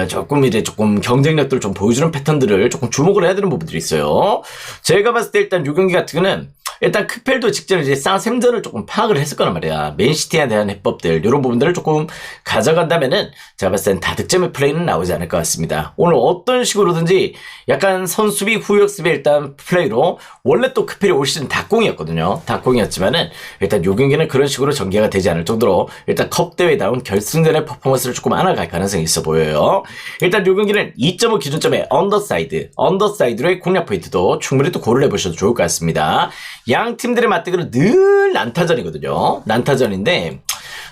조금 이제 조금 경쟁력들을 좀 보여주는 패턴들을 조금 주목을 해야 되는 부분들이 있어요. 제가 봤을 때 일단 요 경기 같은 경우는 일단 크펠도 직전에 이제 사우샘전을 조금 파악을 했을 거란 말이야. 맨시티에 대한 해법들 이런 부분들을 조금 가져간다면은 제가 봤을 땐 다득점의 플레이는 나오지 않을 것 같습니다. 오늘 어떤 식으로든지 약간 선수비 후역수비 일단 플레이로 원래 또 크펠이 올 시즌 닭공이었거든요. 닭공이었지만은 일단 요 경기는 그런 식으로 전개가 되지 않을 정도로 일단 컵 대회다운 결승전의 퍼포먼스를 조금 안아갈 가능성이 있어 보여요. 일단 요 경기는 2.5 기준점의 언더사이드로의 공략 포인트도 충분히 또 고려해 보셔도 좋을 것 같습니다. 양 팀들의 맞대결은 늘 난타전이거든요. 난타전인데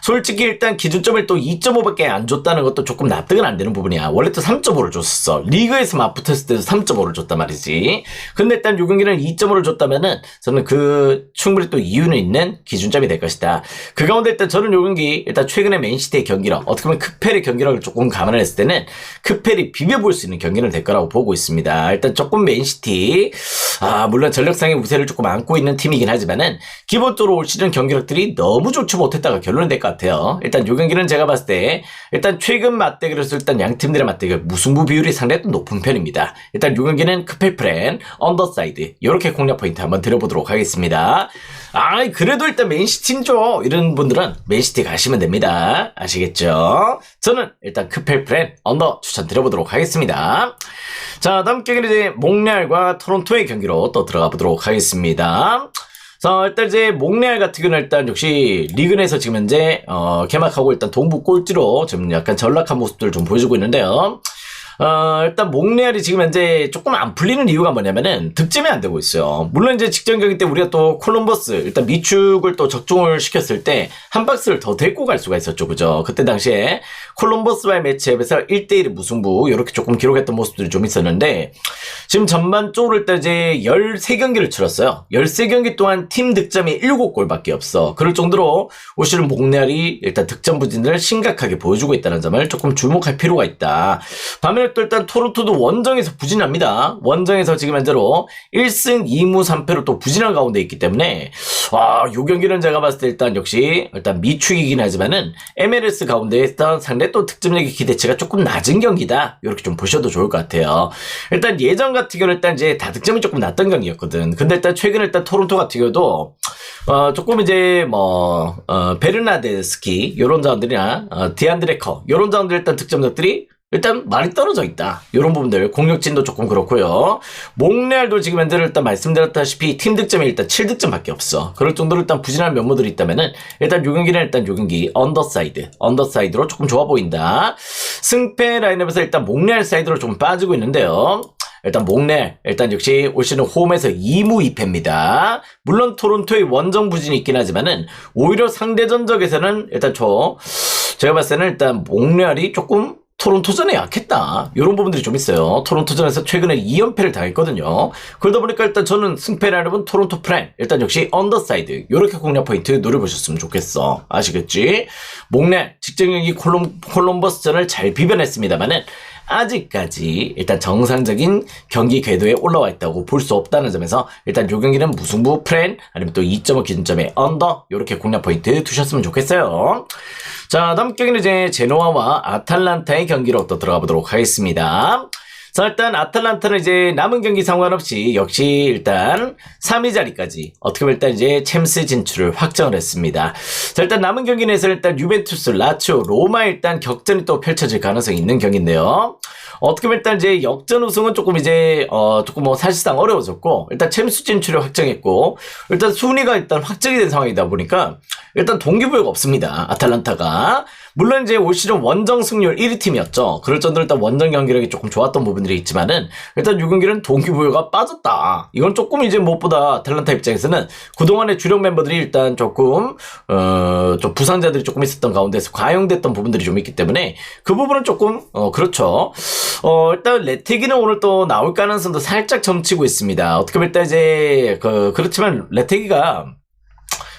솔직히 일단 기준점을 또 2.5밖에 안 줬다는 것도 조금 납득은 안 되는 부분이야. 원래 또 3.5를 줬었어. 리그에서 맞붙었을 때도 3.5를 줬단 말이지. 근데 일단 요 경기는 2.5를 줬다면은 저는 그 충분히 또 이유는 있는 기준점이 될 것이다. 그 가운데 일단 저는 요 경기 일단 최근에 맨시티의 경기력, 어떻게 보면 크펠의 경기력을 조금 감안을 했을 때는 크펠이 비벼볼 수 있는 경기는 될 거라고 보고 있습니다. 일단 조금 맨시티, 물론 전력상의 우세를 조금 안고 있는 팀이긴 하지만은 기본적으로 올 시즌 경기력들이 너무 좋지 못했다가 결론이 될 것 같아요. 일단 요 경기는 제가 봤을 때 일단 최근 맞대결에서 일단 양 팀들의 맞대결 무승부 비율이 상당히 높은 편입니다. 일단 요 경기는 크펠 프렌 언더사이드 이렇게 공략 포인트 한번 드려보도록 하겠습니다. 그래도 일단 맨시티죠. 이런 분들은 맨시티 가시면 됩니다. 아시겠죠? 저는 일단 크펠 프렌 언더 추천 드려보도록 하겠습니다. 자, 다음 경기는 이제 몽레알과 토론토의 경기로 또 들어가 보도록 하겠습니다. 자, 일단 이제 몽레알 같은 경우는 일단 역시 리그 내에서 지금 현재 개막하고 일단 동부 꼴찌로 지금 약간 전락한 모습들을 좀 보여주고 있는데요. 일단 몽레알이 지금 현재 조금 안 풀리는 이유가 뭐냐면은 득점이 안 되고 있어요. 물론 이제 직전 경기 때 우리가 또 콜럼버스 일단 미축을 또 적중을 시켰을 때 한 박스를 더 데리고 갈 수가 있었죠. 그죠? 그때 당시에 콜럼버스와의 매치업에서 1대1 무승부 이렇게 조금 기록했던 모습들이 좀 있었는데 지금 전반적으로 일단 이제 13경기를 치렀어요. 13경기 동안 팀 득점이 7골밖에 없어. 그럴 정도로 올 시즌 몽레알이 일단 득점 부진을 심각하게 보여주고 있다는 점을 조금 주목할 필요가 있다. 반면에 또 일단 토론토도 원정에서 부진합니다. 원정에서 지금 현재로 1승 2무 3패로 또 부진한 가운데 있기 때문에 요 경기는 제가 봤을 때 일단 미축이긴 하지만은 MLS 가운데 일단 상대 또 득점력의 기대치가 조금 낮은 경기다. 이렇게 좀 보셔도 좋을 것 같아요. 일단 예전 같은 경우는 일단 이제 다득점이 조금 낮던 경기였거든. 근데 일단 최근에 일단 토론토 같은 경우도 조금 이제 베르나데스키 요런 자원들이나 디안드레커 요런 자원들 일단 득점력들이 일단 많이 떨어져 있다. 이런 부분들 공격진도 조금 그렇고요. 몽레알도 지금 현재 일단 말씀드렸다시피 팀 득점이 일단 7득점밖에 없어. 그럴 정도로 일단 부진한 면모들이 있다면은 일단 요 경기는 일단 요 경기 언더사이드로 조금 좋아 보인다. 승패 라인업에서 일단 몽레알 사이드로 좀 빠지고 있는데요. 일단 몽레알 일단 역시 올 시즌 홈에서 2무 2패입니다. 물론 토론토의 원정 부진이 있긴 하지만은 오히려 상대 전적에서는 일단 제가 봤을 때는 일단 몽레알이 조금 토론토전에 약했다. 이런 부분들이 좀 있어요. 토론토전에서 최근에 2연패를 당했거든요. 그러다 보니까 일단 저는 승패 라인업은 토론토 프렌 일단 역시 언더사이드 이렇게 공략 포인트 노려보셨으면 좋겠어. 아시겠지? 몽레알 직전 경기 콜럼버스전을 잘 비벼냈습니다만은 아직까지 일단 정상적인 경기 궤도에 올라와 있다고 볼 수 없다는 점에서 일단 요 경기는 무승부 프렌 아니면 또 2.5 기준점의 언더 이렇게 공략 포인트 두셨으면 좋겠어요. 자, 다음 경기는 이제 제노아와 아탈란타의 경기로 또 들어가 보도록 하겠습니다. 자, 일단 아탈란타는 이제 남은 경기 상관없이 역시 일단 3위 자리까지 어떻게 보면 일단 이제 챔스 진출을 확정을 했습니다. 자, 일단 남은 경기 내에서 일단 유벤투스, 라치오, 로마 일단 격전이 또 펼쳐질 가능성이 있는 경기인데요. 어떻게 보면 일단 이제 역전 우승은 조금 이제 조금 사실상 어려워졌고 일단 챔스 진출을 확정했고 일단 순위가 일단 확정이 된 상황이다 보니까 일단 동기부여가 없습니다. 아탈란타가 물론 이제 올 시즌 원정 승률 1위 팀이었죠. 그럴 정도로 일단 원정 경기력이 조금 좋았던 부분들이 있지만은 일단 이 경기는 동기부여가 빠졌다. 이건 조금 이제 무엇보다 아탈란타 입장에서는 그동안의 주력 멤버들이 일단 조금 좀 부상자들이 조금 있었던 가운데서 과용됐던 부분들이 좀 있기 때문에 그 부분은 조금 그렇죠. 일단 레테기는 오늘 또 나올 가능성도 살짝 점치고 있습니다. 어떻게 보면 일단 이제 그렇지만 레테기가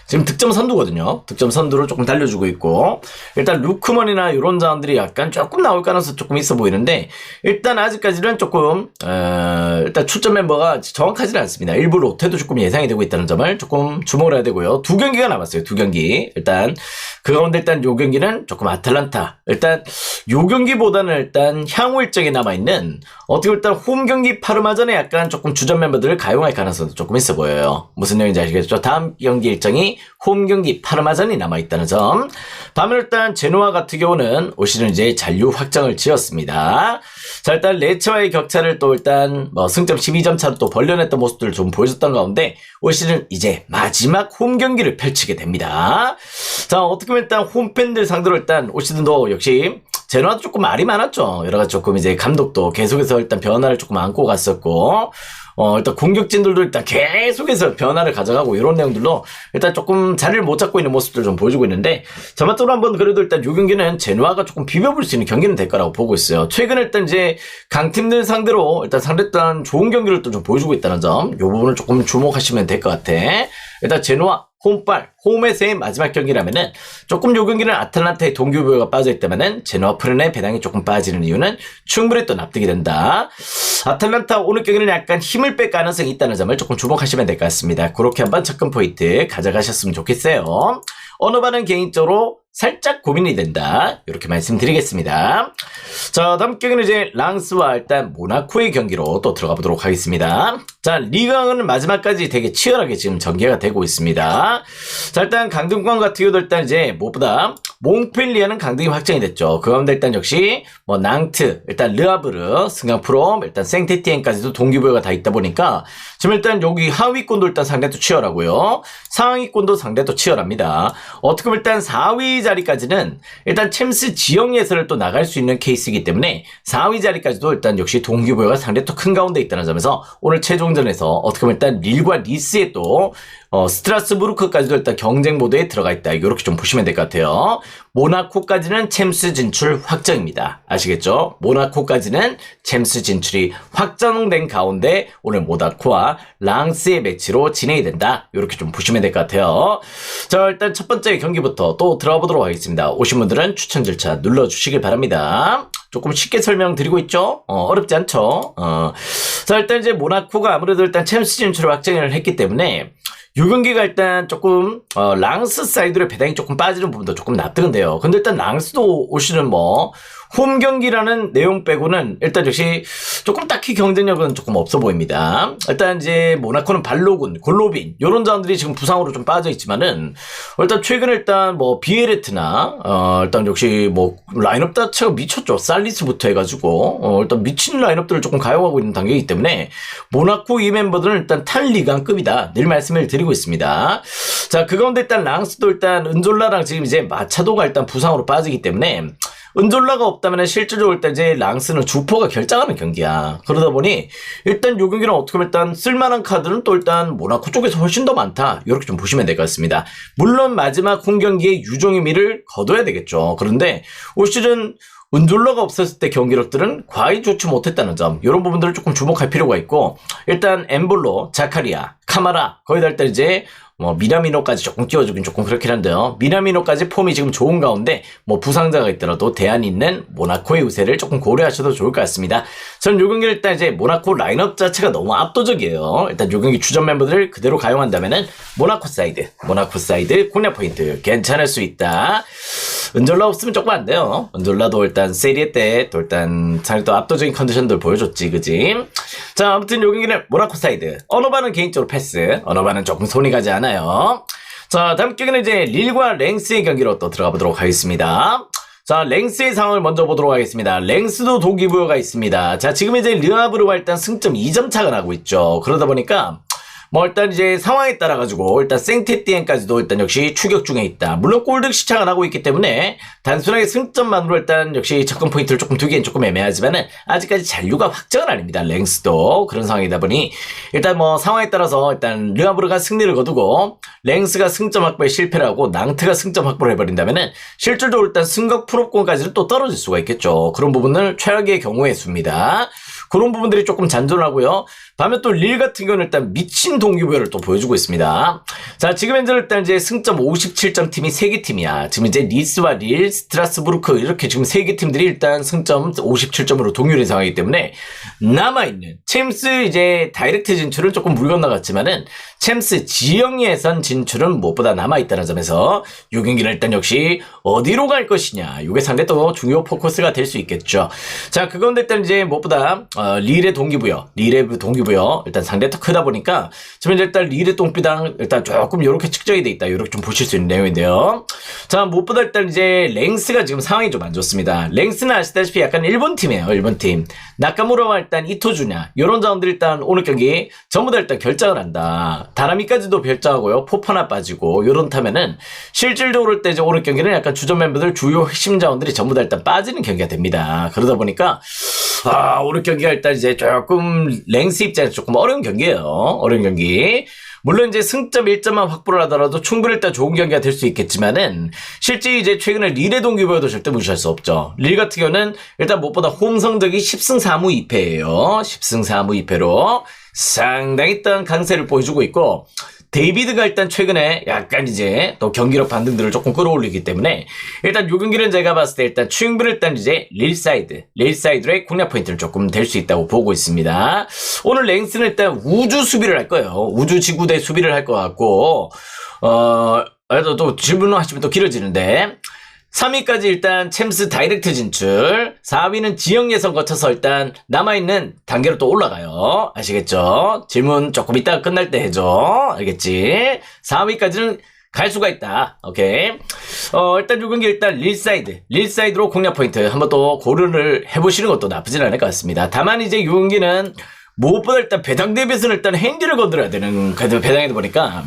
지금 득점 선두거든요. 득점 선두를 조금 달려주고 있고 일단 루크먼이나 이런 자원들이 약간 조금 나올 가능성이 조금 있어 보이는데 일단 아직까지는 조금 일단 출전 멤버가 정확하지는 않습니다. 일부 로테도 조금 예상이 되고 있다는 점을 조금 주목을 해야 되고요. 2경기가 남았어요. 2경기 일단 그 가운데 일단 요 경기는 조금 아탈란타 일단 요 경기보다는 일단 향후 일정이 남아있는 어떻게 일단 홈 경기 파르마전에 약간 조금 주전 멤버들을 가용할 가능성도 조금 있어 보여요. 무슨 내용인지 아시겠죠? 다음 경기 일정이 홈 경기 파르마전이 남아있다는 점. 반면 일단 제노아 같은 경우는 올 시즌 이제 잔류 확정을 지었습니다. 자, 일단 레츠와의 격차를 또 일단 승점 12점 차로 또 벌려냈던 모습들을 좀 보여줬던 가운데 올 시즌 이제 마지막 홈 경기를 펼치게 됩니다. 자, 어떻게 보면 일단 홈팬들 상대로 일단 올 시즌도 역시 제노아도 조금 말이 많았죠. 여러 가지 조금 이제 감독도 계속해서 일단 변화를 조금 안고 갔었고, 일단 공격진들도 일단 계속해서 변화를 가져가고 이런 내용들로 일단 조금 자리를 못 잡고 있는 모습들 좀 보여주고 있는데, 저만적으로 한번 그래도 일단 요 경기는 제노아가 조금 비벼볼 수 있는 경기는 될 거라고 보고 있어요. 최근에 일단 이제 강팀들 상대로 일단 상대단 좋은 경기를 또 좀 보여주고 있다는 점, 요 부분을 조금 주목하시면 될 것 같아. 일단 제노아 홈에서의 마지막 경기라면은 조금 요 경기는 아틀란타의 동기부여가 빠져있다면은 제노아 프렌의 배당이 조금 빠지는 이유는 충분히 또 납득이 된다. 아틀란타 오늘 경기는 약간 힘을 뺄 가능성이 있다는 점을 조금 주목하시면 될 것 같습니다. 그렇게 한번 접근 포인트 가져가셨으면 좋겠어요. 어느 반은 개인적으로 살짝 고민이 된다. 이렇게 말씀드리겠습니다. 자, 다음 경기는 이제 랑스와 일단 모나코의 경기로 또 들어가 보도록 하겠습니다. 자, 리그는 마지막까지 되게 치열하게 지금 전개가 되고 있습니다. 자, 일단 강등권 같은 경우도 일단 이제 무엇보다 몽펠리아는 강등이 확정이 됐죠. 그 가운데 일단 역시 뭐 낭트, 일단 르아브르, 승강프롬, 일단 생테티엔까지도 동기부여가 다 있다 보니까 지금 일단 여기 하위권도 일단 상대도 치열하고요. 상위권도 상대도 치열합니다. 어떻게 보면 일단 4위 자리까지는 일단 챔스 지역 예선을 또 나갈 수 있는 케이스이기 때문에 4위 자리까지도 일단 역시 동기부여가 상대 또 큰 가운데 있다는 점에서 오늘 최종전에서 어떻게 보면 일단 릴과 니스에 또 스트라스부르크까지도 일단 경쟁 모드에 들어가 있다. 이렇게 좀 보시면 될 것 같아요. 모나코까지는 챔스 진출 확정입니다. 아시겠죠? 모나코까지는 챔스 진출이 확정된 가운데 오늘 모나코와 랑스의 매치로 진행이 된다. 이렇게 좀 보시면 될 것 같아요. 자, 일단 첫 번째 경기부터 또 들어가 보도록 하겠습니다. 오신 분들은 추천 절차 눌러주시길 바랍니다. 조금 쉽게 설명드리고 있죠? 어렵지 않죠? 자, 일단 이제 모나코가 아무래도 일단 챔스 진출을 확정을 했기 때문에 요 경기가 일단 조금 랑스 사이드로 배당이 조금 빠지는 부분도 조금 납득은 돼요. 근데 일단 랑스도 올 시즌 뭐 홈 경기라는 내용 빼고는 일단 역시 조금 딱히 경쟁력은 조금 없어 보입니다. 일단 이제 모나코는 발로군, 골로빈 요런 자원들이 지금 부상으로 좀 빠져 있지만은 일단 최근에 일단 뭐 비에레트나 일단 역시 뭐 라인업 자체가 미쳤죠. 살리스부터 해가지고 일단 미친 라인업들을 조금 가용하고 있는 단계이기 때문에 모나코 이 멤버들은 일단 탈리강급이다. 늘 말씀을 드리고 있습니다. 자, 그 가운데 일단 랑스도 일단 은졸라랑 지금 이제 마차도가 일단 부상으로 빠지기 때문에 은졸라가 없다면 실질적으로 일단 이제 랑스는 주포가 결정하는 경기야. 그러다 보니 일단 요 경기는 어떻게 보면 일단 쓸만한 카드는 또 일단 모나코 쪽에서 훨씬 더 많다. 이렇게 좀 보시면 될 것 같습니다. 물론 마지막 홈 경기에 유종의 미를 거둬야 되겠죠. 그런데 올 시즌 은졸라가 없었을 때 경기력들은 과히 좋지 못했다는 점, 이런 부분들을 조금 주목할 필요가 있고, 일단 엠볼로, 자카리아, 카마라 거의 다 일단 이제 뭐 미나미노까지 조금 끼워주긴 조금 그렇긴 한데요. 미나미노까지 폼이 지금 좋은 가운데 뭐 부상자가 있더라도 대안이 있는 모나코의 우세를 조금 고려하셔도 좋을 것 같습니다. 전 요 경기 일단 이제 모나코 라인업 자체가 너무 압도적이에요. 일단 요 경기 주전 멤버들을 그대로 가용한다면은 모나코 사이드 공략 포인트 괜찮을 수 있다. 은졸라 없으면 조금 안 돼요. 은졸라도 일단 세리에 때 또 일단 잘 또 압도적인 컨디션들 보여줬지, 그지? 자, 아무튼 요 경기는 모나코 사이드. 어노바는 개인적으로 패스. 어노바는 조금 손이 가지 않아요. 자, 다음 경기는 이제 릴과 랭스의 경기로 또 들어가 보도록 하겠습니다. 자, 랭스의 상황을 먼저 보도록 하겠습니다. 랭스도 동기부여가 있습니다. 자, 지금 이제 르아브르와 일단 승점 2점 차가 나고 있죠. 그러다 보니까 뭐 일단 이제 상황에 따라 가지고 일단 생테티엔까지도 일단 역시 추격 중에 있다. 물론 골득 시차가 나고 있기 때문에 단순하게 승점만으로 일단 역시 접근 포인트를 조금 두기엔 조금 애매하지만은 아직까지 잔류가 확정은 아닙니다. 랭스도 그런 상황이다 보니 일단 뭐 상황에 따라서 일단 르아브르가 승리를 거두고 랭스가 승점 확보에 실패를 하고 낭트가 승점 확보를 해버린다면은 실질적으로 일단 승각 풀업권까지는 또 떨어질 수가 있겠죠. 그런 부분을 최악의 경우의 수입니다. 그런 부분들이 조금 잔존하고요. 반면 또 릴 같은 경우는 일단 미친 동기부여를 또 보여주고 있습니다. 자, 지금 현재 일단 이제 승점 57점 팀이 3개 팀이야. 지금 이제 니스와 릴, 스트라스부르크 이렇게 지금 3개 팀들이 일단 승점 57점으로 동률인 상황이기 때문에 남아있는 챔스 이제 다이렉트 진출은 조금 물 건너갔지만은 챔스 지역 예선 진출은 무엇보다 남아있다는 점에서 이 경기는 일단 역시 어디로 갈 것이냐. 이게 상당히 또 중요 포커스가 될 수 있겠죠. 자, 그건 일단 이제 무엇보다 릴의 동기부여 일단 상대 더 크다 보니까 지금 일단 릴의 똥비당 일단 조금 이렇게 측정이 돼 있다. 이렇게 좀 보실 수 있는 내용인데요. 자, 무엇보다 일단 이제 랭스가 지금 상황이 좀 안 좋습니다. 랭스는 아시다시피 약간 일본 팀이에요. 일본 팀. 나카무라와 일단 이토주냐 이런 자원들이 일단 오늘 경기 전부 다 일단 결장을 한다. 다나미까지도 결장하고요. 포파나 빠지고 이런다면은 실질적으로 일단 이제 오늘 경기는 약간 주전 멤버들 주요 핵심 자원들이 전부 다 일단 빠지는 경기가 됩니다. 그러다 보니까 오늘 경기가 일단 이제 조금 랭스 입장에서 조금 어려운 경기예요. 어려운 경기. 물론 이제 승점 1점만 확보를 하더라도 충분히 일단 좋은 경기가 될 수 있겠지만은 실제 이제 최근에 릴의 동기부여도 절대 무시할 수 없죠. 릴 같은 경우는 일단 무엇보다 홈 성적이 10승 4무 2패예요. 10승 4무 2패로 상당히 일단 강세를 보여주고 있고 데이비드가 일단 최근에 약간 이제 또 경기력 반등들을 조금 끌어올리기 때문에 일단 요 경기는 제가 봤을 때 일단 충분히 일단 이제 릴사이드의 공략 포인트를 조금 될 수 있다고 보고 있습니다. 오늘 랭스는 일단 우주 수비를 할 거예요. 우주 지구대 수비를 할 것 같고 또 질문을 하시면 또 길어지는데 3위까지 일단 챔스 다이렉트 진출, 4위는 지역 예선 거쳐서 일단 남아있는 단계로 또 올라가요. 아시겠죠? 질문 조금 이따가 끝날 때 해줘. 알겠지? 4위까지는 갈 수가 있다. 오케이. 일단 요 경기 일단 릴사이드로 공략 포인트 한번 또 고려를 해보시는 것도 나쁘진 않을 것 같습니다. 다만 이제 요 경기는 무엇보다 일단 배당 대비해서는 일단 핸디를 건드려야 되는 배당이다 보니까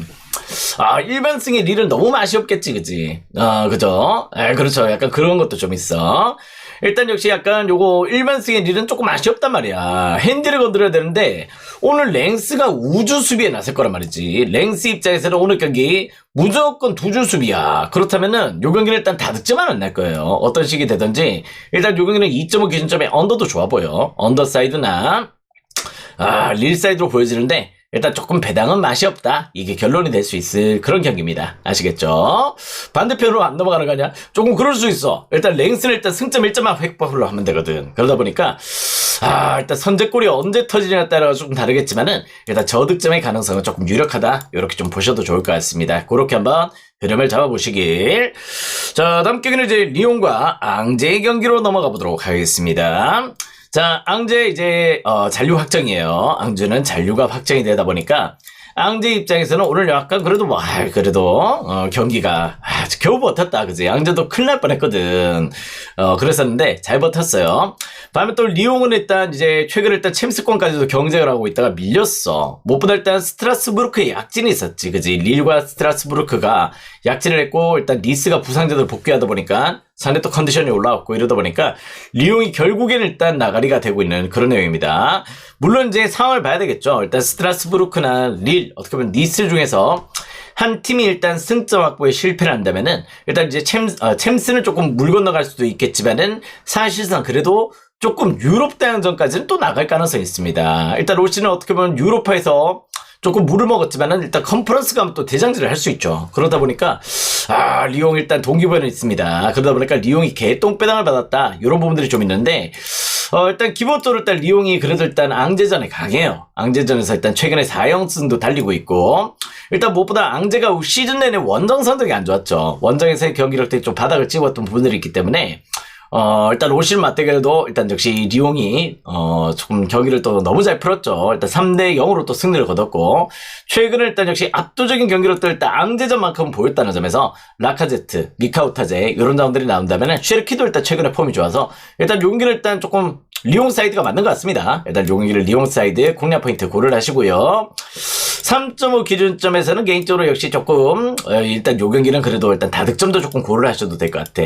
일반승의 릴은 너무 맛이 없겠지, 그지? 그죠? 그렇죠. 약간 그런 것도 좀 있어. 일단 역시 약간 요거 일반승의 릴은 조금 맛이 없단 말이야. 핸디를 건드려야 되는데, 오늘 랭스가 우주 수비에 나설 거란 말이지. 랭스 입장에서는 오늘 경기 무조건 두줄 수비야. 그렇다면은 요 경기는 일단 다득점은 안 날 거예요. 어떤 식이 되든지. 일단 요 경기는 2.5 기준점에 언더도 좋아 보여. 언더사이드나, 릴사이드로 보여지는데, 일단 조금 배당은 맛이 없다. 이게 결론이 될 수 있을 그런 경기입니다. 아시겠죠? 반대편으로 안 넘어가는 거 아니야? 조금 그럴 수 있어. 일단 랭스는 일단 승점 1점만 획법으로 하면 되거든. 그러다 보니까 일단 선제골이 언제 터지냐에 따라 조금 다르겠지만은 일단 저득점의 가능성은 조금 유력하다. 이렇게 좀 보셔도 좋을 것 같습니다. 그렇게 한번 흐름을 잡아보시길. 자, 다음 경기는 이제 리옹과 앙제의 경기로 넘어가 보도록 하겠습니다. 자, 앙제 이제 잔류 확정이에요. 앙제는 잔류가 확정이 되다 보니까 앙제 입장에서는 오늘 약간 그래도 경기가 겨우 버텼다, 그지? 앙제도 큰일 날 뻔했거든. 그랬었는데 잘 버텼어요. 다음에 또 리옹은 일단 이제 최근에 일단 챔스권까지도 경쟁을 하고 있다가 밀렸어. 무엇보다 일단 스트라스부르크에 약진이 있었지, 그지? 릴과 스트라스부르크가 약진을 했고 일단 니스가 부상자들 복귀하다 보니까 상대 또 컨디션이 올라왔고 이러다 보니까 리옹이 결국에는 일단 나가리가 되고 있는 그런 내용입니다. 물론 이제 상황을 봐야 되겠죠. 일단 스트라스부르크나 릴, 어떻게 보면 니스 중에서 한 팀이 일단 승점 확보에 실패를 한다면은 일단 이제 챔스는 조금 물 건너갈 수도 있겠지만은 사실상 그래도 조금 유럽 대항전까지는 또 나갈 가능성이 있습니다. 일단 롤시는 어떻게 보면 유로파에서 조금 물을 먹었지만은 일단 컨퍼런스 가면 또 대장질을 할 수 있죠. 그러다 보니까 리옹 일단 동기부여는 있습니다. 그러다 보니까 리옹이 개똥배당을 받았다. 이런 부분들이 좀 있는데 일단 기본적으로 일단 리옹이 그래도 일단 앙제전에 강해요. 앙제전에서 일단 최근에 4연승도 달리고 있고 일단 무엇보다 앙제가 시즌 내내 원정 성적이 안 좋았죠. 원정에서의 경기력들이 좀 바닥을 찍었던 부분들이 있기 때문에 일단 오실 맞대결도 일단 역시 리옹이 조금 경기를 또 너무 잘 풀었죠. 일단 3대 0으로 또 승리를 거뒀고 최근에 일단 역시 압도적인 경기력들 일단 앙제전만큼 보였다는 점에서 라카제트, 미카우타제 이런 자원들이 나온다면은 쉐르키도 일단 최근에 폼이 좋아서 일단 용기를 일단 조금 리옹 사이드가 맞는 것 같습니다. 일단 용기를 리옹 사이드 공략 포인트 고려를 하시고요. 3.5 기준점에서는 개인적으로 역시 조금 일단 요 경기는 그래도 일단 다득점도 조금 고려를 하셔도 될 것 같아.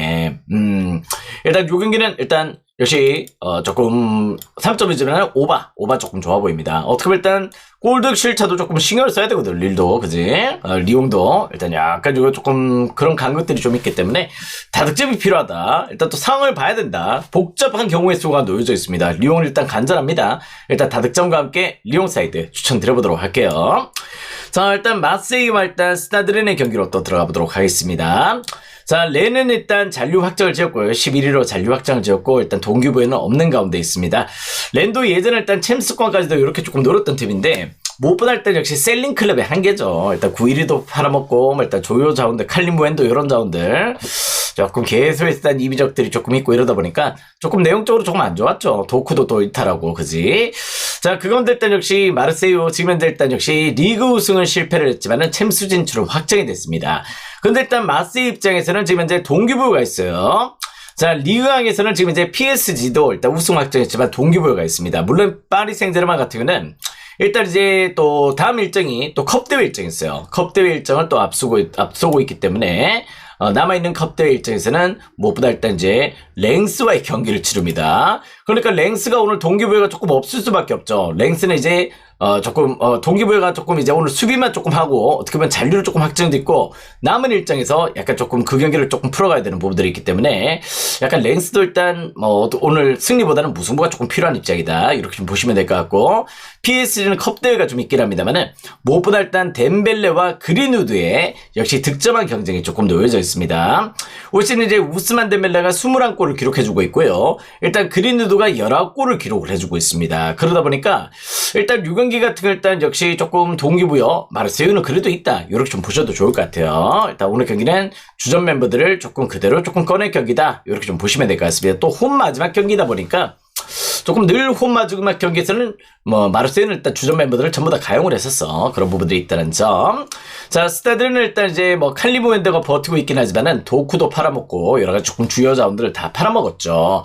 일단 요 경기는 일단 역시 조금 3점 기준에는 오바 조금 좋아 보입니다. 어떻게 보면 일단 골드 실차도 조금 신경을 써야 되거든. 릴도 그지? 리옹도 일단 약간 이거 조금 그런 간극들이 좀 있기 때문에 다득점이 필요하다. 일단 또 상황을 봐야 된다. 복잡한 경우의 수가 놓여져 있습니다. 리옹은 일단 간절합니다. 일단 다득점과 함께 리옹 사이드 추천드려보도록 할게요. 자, 일단 마세이와 일단 스타드렌의 경기로 또 들어가 보도록 하겠습니다. 자, 렌은 일단 잔류 확정을 지었고요. 11위로 잔류 확정을 지었고 일단 동기부여는 없는 가운데 있습니다. 렌도 예전에 일단 챔스권까지도 이렇게 조금 노렸던 팀인데 무엇보다 일단 역시 셀링 클럽의 한계죠. 일단 9위도 팔아먹고 일단 조요 자원들, 칼림무엔도 이런 자원들 조금 개소했던 이미적들이 조금 있고 이러다 보니까 조금 내용적으로 조금 안 좋았죠. 도쿠도 또 이탈하고 그지? 자, 그건데 일단 역시 마르세유 지금 현재 일단 역시 리그 우승은 실패를 했지만은 챔스 진출은 확정이 됐습니다. 근데 일단 마세유 입장에서는 지금 현재 동기부여가 있어요. 자, 리그왕에서는 지금 이제 PSG도 일단 우승 확정했지만 동기부여가 있습니다. 물론 파리 생제르맹 같은 경우는 일단 이제 또 다음 일정이 또 컵대회 일정이 있어요. 컵대회 일정을 또 앞서고 있기 때문에 남아있는 컵대회 일정에서는 무엇보다 일단 이제 랭스와의 경기를 치릅니다. 그러니까 랭스가 오늘 동기부여가 조금 없을 수밖에 없죠. 랭스는 이제 동기부여가 조금 이제 오늘 수비만 조금 하고 어떻게 보면 잔류를 조금 확정됐고 남은 일정에서 약간 조금 그 경기를 조금 풀어가야 되는 부분들이 있기 때문에 약간 랭스도 일단 오늘 승리보다는 무승부가 조금 필요한 입장이다. 이렇게 좀 보시면 될 것 같고 PSG는 컵대회가 좀 있긴 합니다만은 무엇보다 일단 덴벨레와 그린우드의 역시 득점한 경쟁이 조금 놓여져 있습니다. 올 시즌 이제 우스만 덴벨레가 21골을 기록해주고 있고요. 일단 그린우드가 19골을 기록을 해주고 있습니다. 그러다 보니까 일단 6경기 같은 거 일단 역시 조금 동기부여 마르세유는 그래도 있다. 이렇게 좀 보셔도 좋을 것 같아요. 일단 오늘 경기는 주전 멤버들을 조금 그대로 조금 꺼낼 경기다. 이렇게 좀 보시면 될 것 같습니다. 또 홈 마지막 경기다 보니까 조금 늘 홈 마지막 경기에서는 마르세유는 일단 주전 멤버들을 전부 다 가용을 했었어. 그런 부분들이 있다는 점. 자, 스타들은 일단 이제 칼리무엔더가 버티고 있긴 하지만은 도쿠도 팔아먹고 여러 가지 조금 주요 자원들을 다 팔아먹었죠.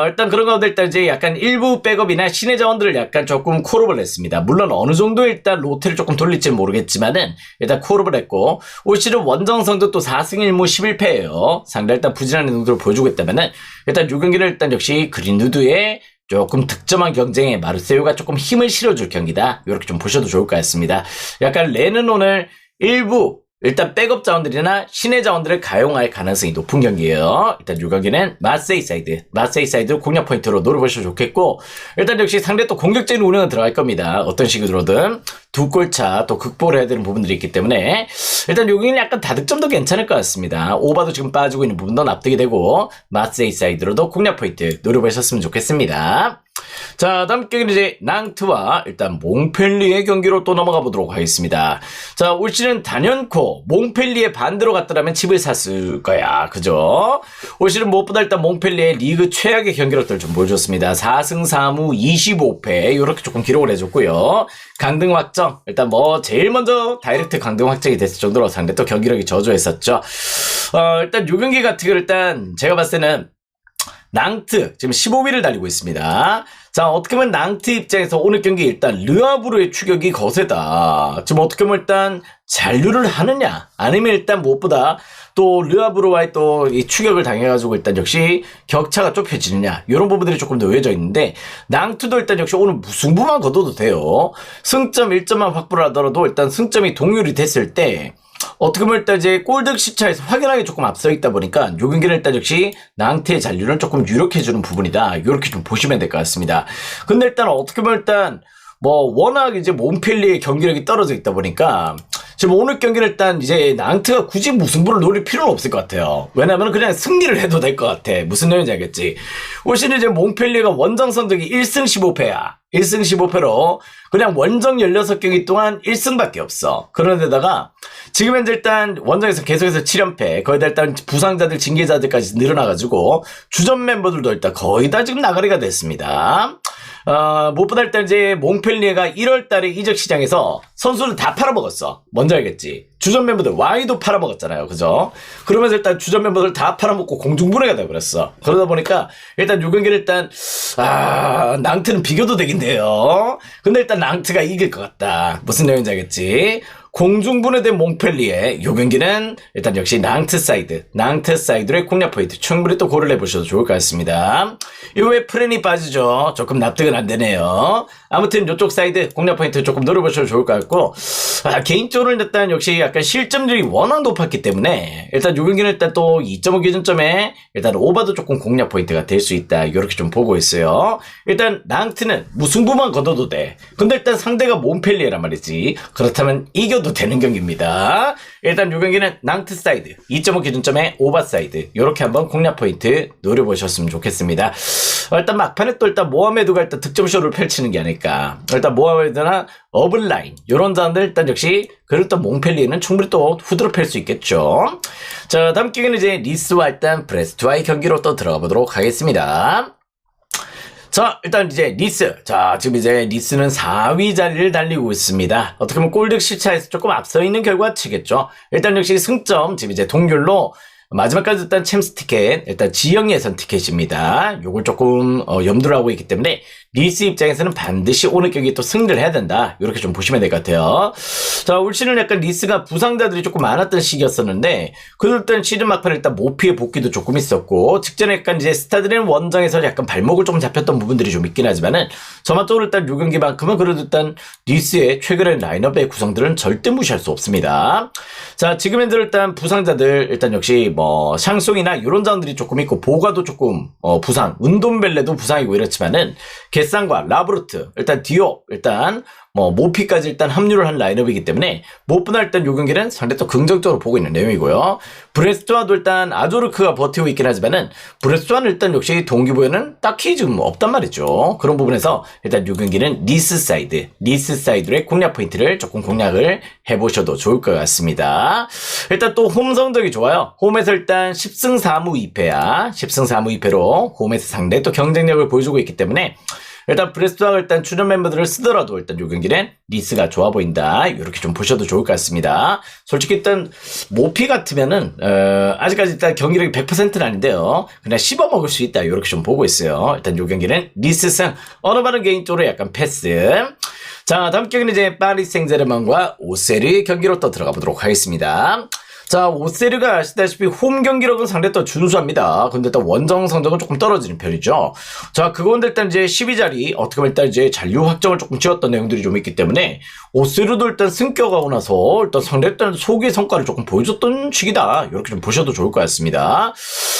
일단 그런 가운데 일단 이제 약간 일부 백업이나 신의 자원들을 약간 조금 콜업을 했습니다. 물론 어느 정도 일단 로테를 조금 돌릴지는 모르겠지만은 일단 콜업을 했고 올 시즌 원정성도 또 4승 1무 11패예요. 상당히 일단 부진한 능력을 보여주고 있다면은 일단 6경기는 일단 역시 그린우드의 조금 득점한 경쟁에 마르세유가 조금 힘을 실어줄 경기다. 이렇게 좀 보셔도 좋을 것 같습니다. 약간 레는 오늘 일부 일단 백업 자원들이나 신의 자원들을 가용할 가능성이 높은 경기예요. 일단 6경기는 마세이 사이드 공략 포인트로 노려보셔도 좋겠고 일단 역시 상대 또 공격적인 운영은 들어갈 겁니다. 어떤 식으로든 두 골차 또 극복을 해야 되는 부분들이 있기 때문에 일단 6경기는 약간 다득점도 괜찮을 것 같습니다. 오바도 지금 빠지고 있는 부분도 납득이 되고 마세이 사이드로도 공략 포인트 노려보셨으면 좋겠습니다. 자, 다음 경기는 이제 낭트와 일단 몽펠리의 경기로 또 넘어가 보도록 하겠습니다. 자, 올 시즌 단연코 몽펠리의 반대로 갔더라면 집을 샀을 거야. 그죠? 올 시즌 무엇보다 일단 몽펠리의 리그 최악의 경기력들을 좀 보여줬습니다. 4승 4무 25패 이렇게 조금 기록을 해줬고요. 강등 확정 일단 제일 먼저 다이렉트 강등 확정이 됐을 정도로 상대 또 경기력이 저조했었죠. 일단 요 경기 같은 거 일단 제가 봤을 때는 낭트 지금 15위를 달리고 있습니다. 자, 어떻게 보면 낭트 입장에서 오늘 경기 일단 르아브르의 추격이 거세다. 지금 어떻게 보면 일단 잔류를 하느냐 아니면 일단 무엇보다 또 르아브르와의 또 이 추격을 당해가지고 일단 역시 격차가 좁혀지느냐 이런 부분들이 조금 놓여져 있는데 낭트도 일단 역시 오늘 무승부만 거둬도 돼요. 승점 1점만 확보를 하더라도 일단 승점이 동률이 됐을 때 어떻게 보면 일단 이제 골득 시차에서 확연하게 조금 앞서 있다 보니까 요 경기는 일단 역시 낭트의 잔류를 조금 유력해주는 부분이다. 이렇게 좀 보시면 될 것 같습니다. 근데 일단 어떻게 보면 일단 워낙 이제 몬펠리의 경기력이 떨어져 있다 보니까 지금 오늘 경기는 일단 이제 낭트가 굳이 무승부를 노릴 필요는 없을 것 같아요. 왜냐면 그냥 승리를 해도 될 것 같아. 무슨 내용인지 알겠지? 올 시즌 이제 몬펠리가 원정 성적이 1승 15패야. 1승 15패로 그냥 원정 16경기 동안 1승밖에 없어. 그런데다가 지금 현재 일단 원정에서 계속해서 7연패 거의 다 일단 부상자들 징계자들까지 늘어나가지고 주전 멤버들도 일단 거의 다 지금 나가리가 됐습니다. 무엇보다 일단 이제 몽펠리에가 1월달에 이적 시장에서 선수를 다 팔아먹었어. 뭔지 알겠지? 주전 멤버들 Y도 팔아먹었잖아요. 그죠? 그러면서 일단 주전 멤버들 다 팔아먹고 공중분해가 돼버렸어. 그러다 보니까 일단 요 경기를 일단 낭트는 비교도 되긴 돼요. 근데 일단 낭트가 이길 것 같다. 무슨 내용인지 알겠지? 공중분해된 몽펠리에 요 경기는 일단 역시 낭트 사이드의 공략 포인트 충분히 또 고려를 해보셔도 좋을 것 같습니다. 이후에 프렌이 빠지죠. 조금 납득은 안 되네요. 아무튼 이쪽 사이드 공략 포인트 조금 노려보셔도 좋을 것 같고 개인적으로 일단 역시 약간 실점률이 워낙 높았기 때문에 일단 요 경기는 일단 또 2.5 기준점에 일단 오바도 조금 공략 포인트가 될 수 있다. 이렇게 좀 보고 있어요. 일단 낭트는 무승부만 거둬도 돼. 근데 일단 상대가 몬펠리에란 말이지. 그렇다면 이겨도 되는 경기입니다. 일단 요 경기는 낭트 사이드 2.5 기준점에 오바 사이드 이렇게 한번 공략 포인트 노려보셨으면 좋겠습니다. 일단 막판에 또 일단 모하메드가 일단 득점쇼를 펼치는 게 아닐까. 일단 모하메드나 어블라인 이런 자원들 일단 역시 그리고 또 몽펠리에는 충분히 또 후드로 팰 수 있겠죠. 자, 다음 경기는 이제 니스와 일단 브레스트와의 경기로 또 들어가 보도록 하겠습니다. 자, 일단 이제 니스. 자, 지금 이제 니스는 4위 자리를 달리고 있습니다. 어떻게 보면 골득 시차에서 조금 앞서 있는 결과 치겠죠. 일단 역시 승점 지금 이제 동률로 마지막까지 일단 챔스 티켓, 일단 지역 예선 티켓입니다. 요걸 조금 염두를 하고 있기 때문에 리스 입장에서는 반드시 오늘 경기 또 승리를 해야 된다. 이렇게 좀 보시면 될 것 같아요. 자, 올 시즌 약간 리스가 부상자들이 조금 많았던 시기였었는데 그래도 일단 시즌 막판에 일단 모피의 복귀도 조금 있었고 직전에 약간 이제 스타드는 원정에서 약간 발목을 좀 잡혔던 부분들이 좀 있긴 하지만은 저만적으로 일단 요 경기만큼은 그래도 일단 리스의 최근의 라인업의 구성들은 절대 무시할 수 없습니다. 자, 지금 현재 일단 부상자들 일단 역시 뭐 샹송이나 이런 자원들이 조금 있고 보가도 조금 부상, 운동벨레도 부상이고 이렇지만은 게상과 라브루트 일단 디오 일단 뭐 모피까지 일단 합류를 한 라인업이기 때문에 무엇보다 일단 요 경기는 상당히 또 긍정적으로 보고 있는 내용이고요. 브레스토아도 일단 아조르크가 버티고 있긴 하지만은 브레스토아는 일단 역시 동기부여는 딱히 지금 없단 말이죠. 그런 부분에서 일단 요 경기는 리스 사이드의 공략 포인트를 조금 공략을 해보셔도 좋을 것 같습니다. 일단 또 홈 성적이 좋아요. 홈에서 일단 10승 4무 2패야. 10승 4무 2패로 홈에서 상당히 또 경쟁력을 보여주고 있기 때문에 일단 브레스토아가 일단 출연 멤버들을 쓰더라도 일단 요 경기는 리스가 좋아 보인다. 이렇게 좀 보셔도 좋을 것 같습니다. 솔직히 일단 모피 같으면은 아직까지 일단 경기력이 100%는 아닌데요. 그냥 씹어 먹을 수 있다. 이렇게 좀 보고 있어요. 일단 요 경기는 리스승. 어느 말은 개인적으로 약간 패스. 자, 다음 경기는 이제 파리 생제르맹과 오세르의 경기로 또 들어가 보도록 하겠습니다. 자, 오세르가 아시다시피 홈 경기력은 상당히 또 준수합니다. 근데 또 원정 성적은 조금 떨어지는 편이죠. 자, 그건데 일단 이제 12자리 어떻게 보면 일단 이제 잔류 확정을 조금 지었던 내용들이 좀 있기 때문에 오세르도 일단 승격하고 나서 일단 상당히 일단 소기의 성과를 조금 보여줬던 시기다. 이렇게 좀 보셔도 좋을 것 같습니다.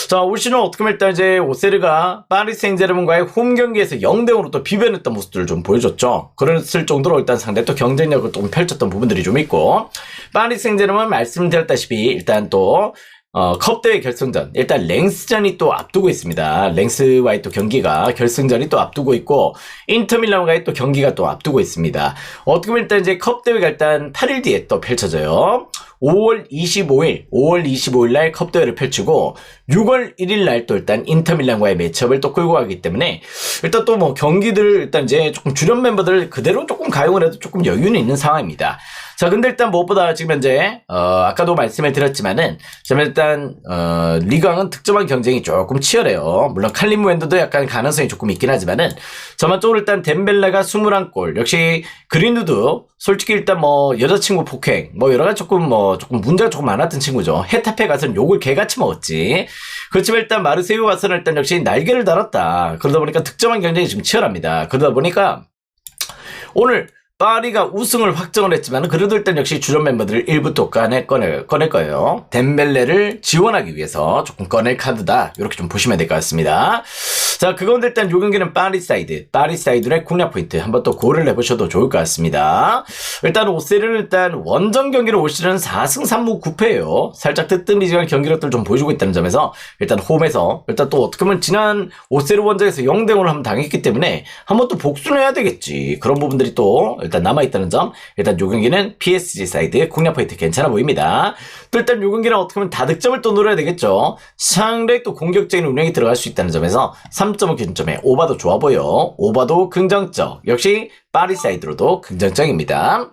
자, 올 시즌 어떻게 보면 일단 이제 오세르가 파리 생제르맹과의 홈 경기에서 0대0으로 또 비벼냈던 모습들을 좀 보여줬죠. 그랬을 정도로 일단 상당히 또 경쟁력을 좀 펼쳤던 부분들이 좀 있고 파리 생제르맹은 말씀드렸다시피 일단 또 컵대회 결승전 일단 랭스전이 또 앞두고 있습니다. 랭스와의 또 경기가 결승전이 또 앞두고 있고 인터밀란과의 또 경기가 또 앞두고 있습니다. 어떻게 보면 일단 이제 컵대회가 일단 8일 뒤에 또 펼쳐져요. 5월 25일 날 컵대회를 펼치고 6월 1일 날 또 일단 인터밀란과의 매치업을 또 끌고 가기 때문에 일단 또 뭐 경기들 일단 이제 조금 주력 멤버들 그대로 조금 가용을 해도 조금 여유는 있는 상황입니다. 자, 근데 일단 무엇보다 지금 현재 아까도 말씀을 드렸지만은 일단 리그왕은 득점한 경쟁이 조금 치열해요. 물론 칼린 웬도도 약간 가능성이 조금 있긴 하지만은 저만쪽으로 일단 덴벨레가 21골 역시 그린우드 솔직히 일단 뭐 여자친구 폭행 뭐 여러가지 조금 문제가 조금 많았던 친구죠. 헤타페 가서는 욕을 개같이 먹었지. 그렇지만 일단 마르세유 가서는 일단 역시 날개를 달았다. 그러다 보니까 득점한 경쟁이 지금 치열합니다. 그러다 보니까 오늘 파리가 우승을 확정을 했지만 그래도 일단 역시 주전 멤버들을 일부터 꺼낼 거예요. 덴벨레를 지원하기 위해서 조금 꺼낼 카드다. 이렇게 좀 보시면 될 것 같습니다. 자, 그건데 일단 요 경기는 파리 사이드의 공략 포인트 한번 또 고려를 해보셔도 좋을 것 같습니다. 일단 오세르는 일단 원정 경기를 올 시즌 4승 3무 9패예요. 살짝 뜨뜻미지근한 경기력들 좀 보여주고 있다는 점에서 일단 홈에서 일단 또 어떻게 보면 지난 오세르 원정에서 0대0으로 한번 당했기 때문에 한번 또 복수를 해야 되겠지. 그런 부분들이 또 일단 남아있다는 점. 일단 요 경기는 PSG 사이드 공략 포인트 괜찮아 보입니다. 또 일단 요 경기는 어떻게 보면 다득점을 또 노려야 되겠죠. 상당히 또 공격적인 운영이 들어갈 수 있다는 점에서 3.5 기준점에 오바도 좋아 보여. 오바도 긍정적. 역시 파리 사이드로도 긍정적입니다.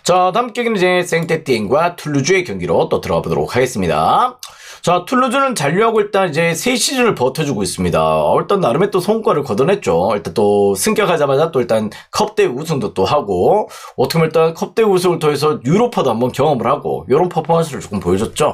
자, 다음 경기는 이제 생테티엔과 툴루즈의 경기로 또 들어가 보도록 하겠습니다. 자, 툴루즈는 잔류하고 일단 이제 새 시즌을 버텨주고 있습니다. 일단 나름의 또 성과를 거둬냈죠. 일단 또 승격하자마자 또 일단 컵대회 우승도 또 하고 어떻게 보면 일단 컵대회 우승을 통해서 유로파도 한번 경험을 하고 이런 퍼포먼스를 조금 보여줬죠.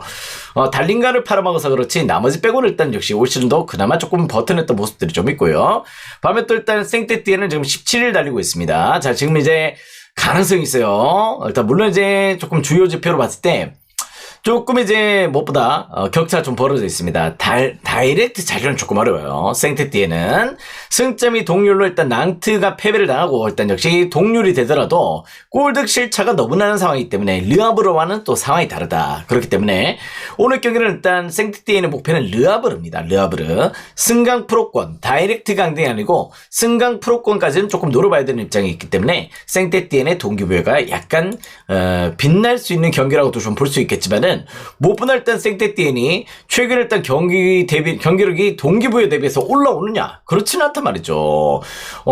달린가를 팔아먹어서 그렇지 나머지 빼고는 일단 역시 올 시즌도 그나마 조금 버텨냈던 모습들이 좀 있고요. 밤에 또 일단 생테티에는 지금 17일 달리고 있습니다. 자, 지금 이제 가능성이 있어요. 일단 물론 이제 조금 주요 지표로 봤을 때 조금 이제 무엇보다 격차가 좀 벌어져 있습니다. 다이렉트 자리는 조금 어려워요. 생테티에는 승점이 동률로 일단 낭트가 패배를 당하고 일단 역시 동률이 되더라도 골득 실차가 너무 나는 상황이기 때문에 르아브르와는 또 상황이 다르다. 그렇기 때문에 오늘 경기는 일단 생테티에는 목표는 르아브르입니다. 르아브르 승강 프로권 다이렉트 강등이 아니고 승강 프로권까지는 조금 노려봐야 되는 입장이 있기 때문에 생테티엔의 동기부여가 약간 빛날 수 있는 경기라고도 좀 볼 수 있겠지만은 보면은 무엇보다 일단 생떼띠엔이 최근 일단 경기력이 동기부여 대비해서 올라오느냐? 그렇지는 않단 말이죠.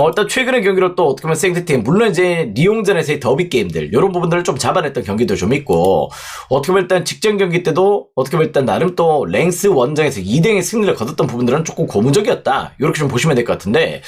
일단 최근의 경기로 또 어떻게 보면 생떼띠엔 물론 이제 리옹전에서의 더비 게임들 이런 부분들을 좀 잡아냈던 경기도 좀 있고 어떻게 보면 일단 직전 경기 때도 어떻게 보면 일단 나름 또 랭스 원정에서 2대0의 승리를 거뒀던 부분들은 조금 고무적이었다. 이렇게 좀 보시면 될 것 같은데.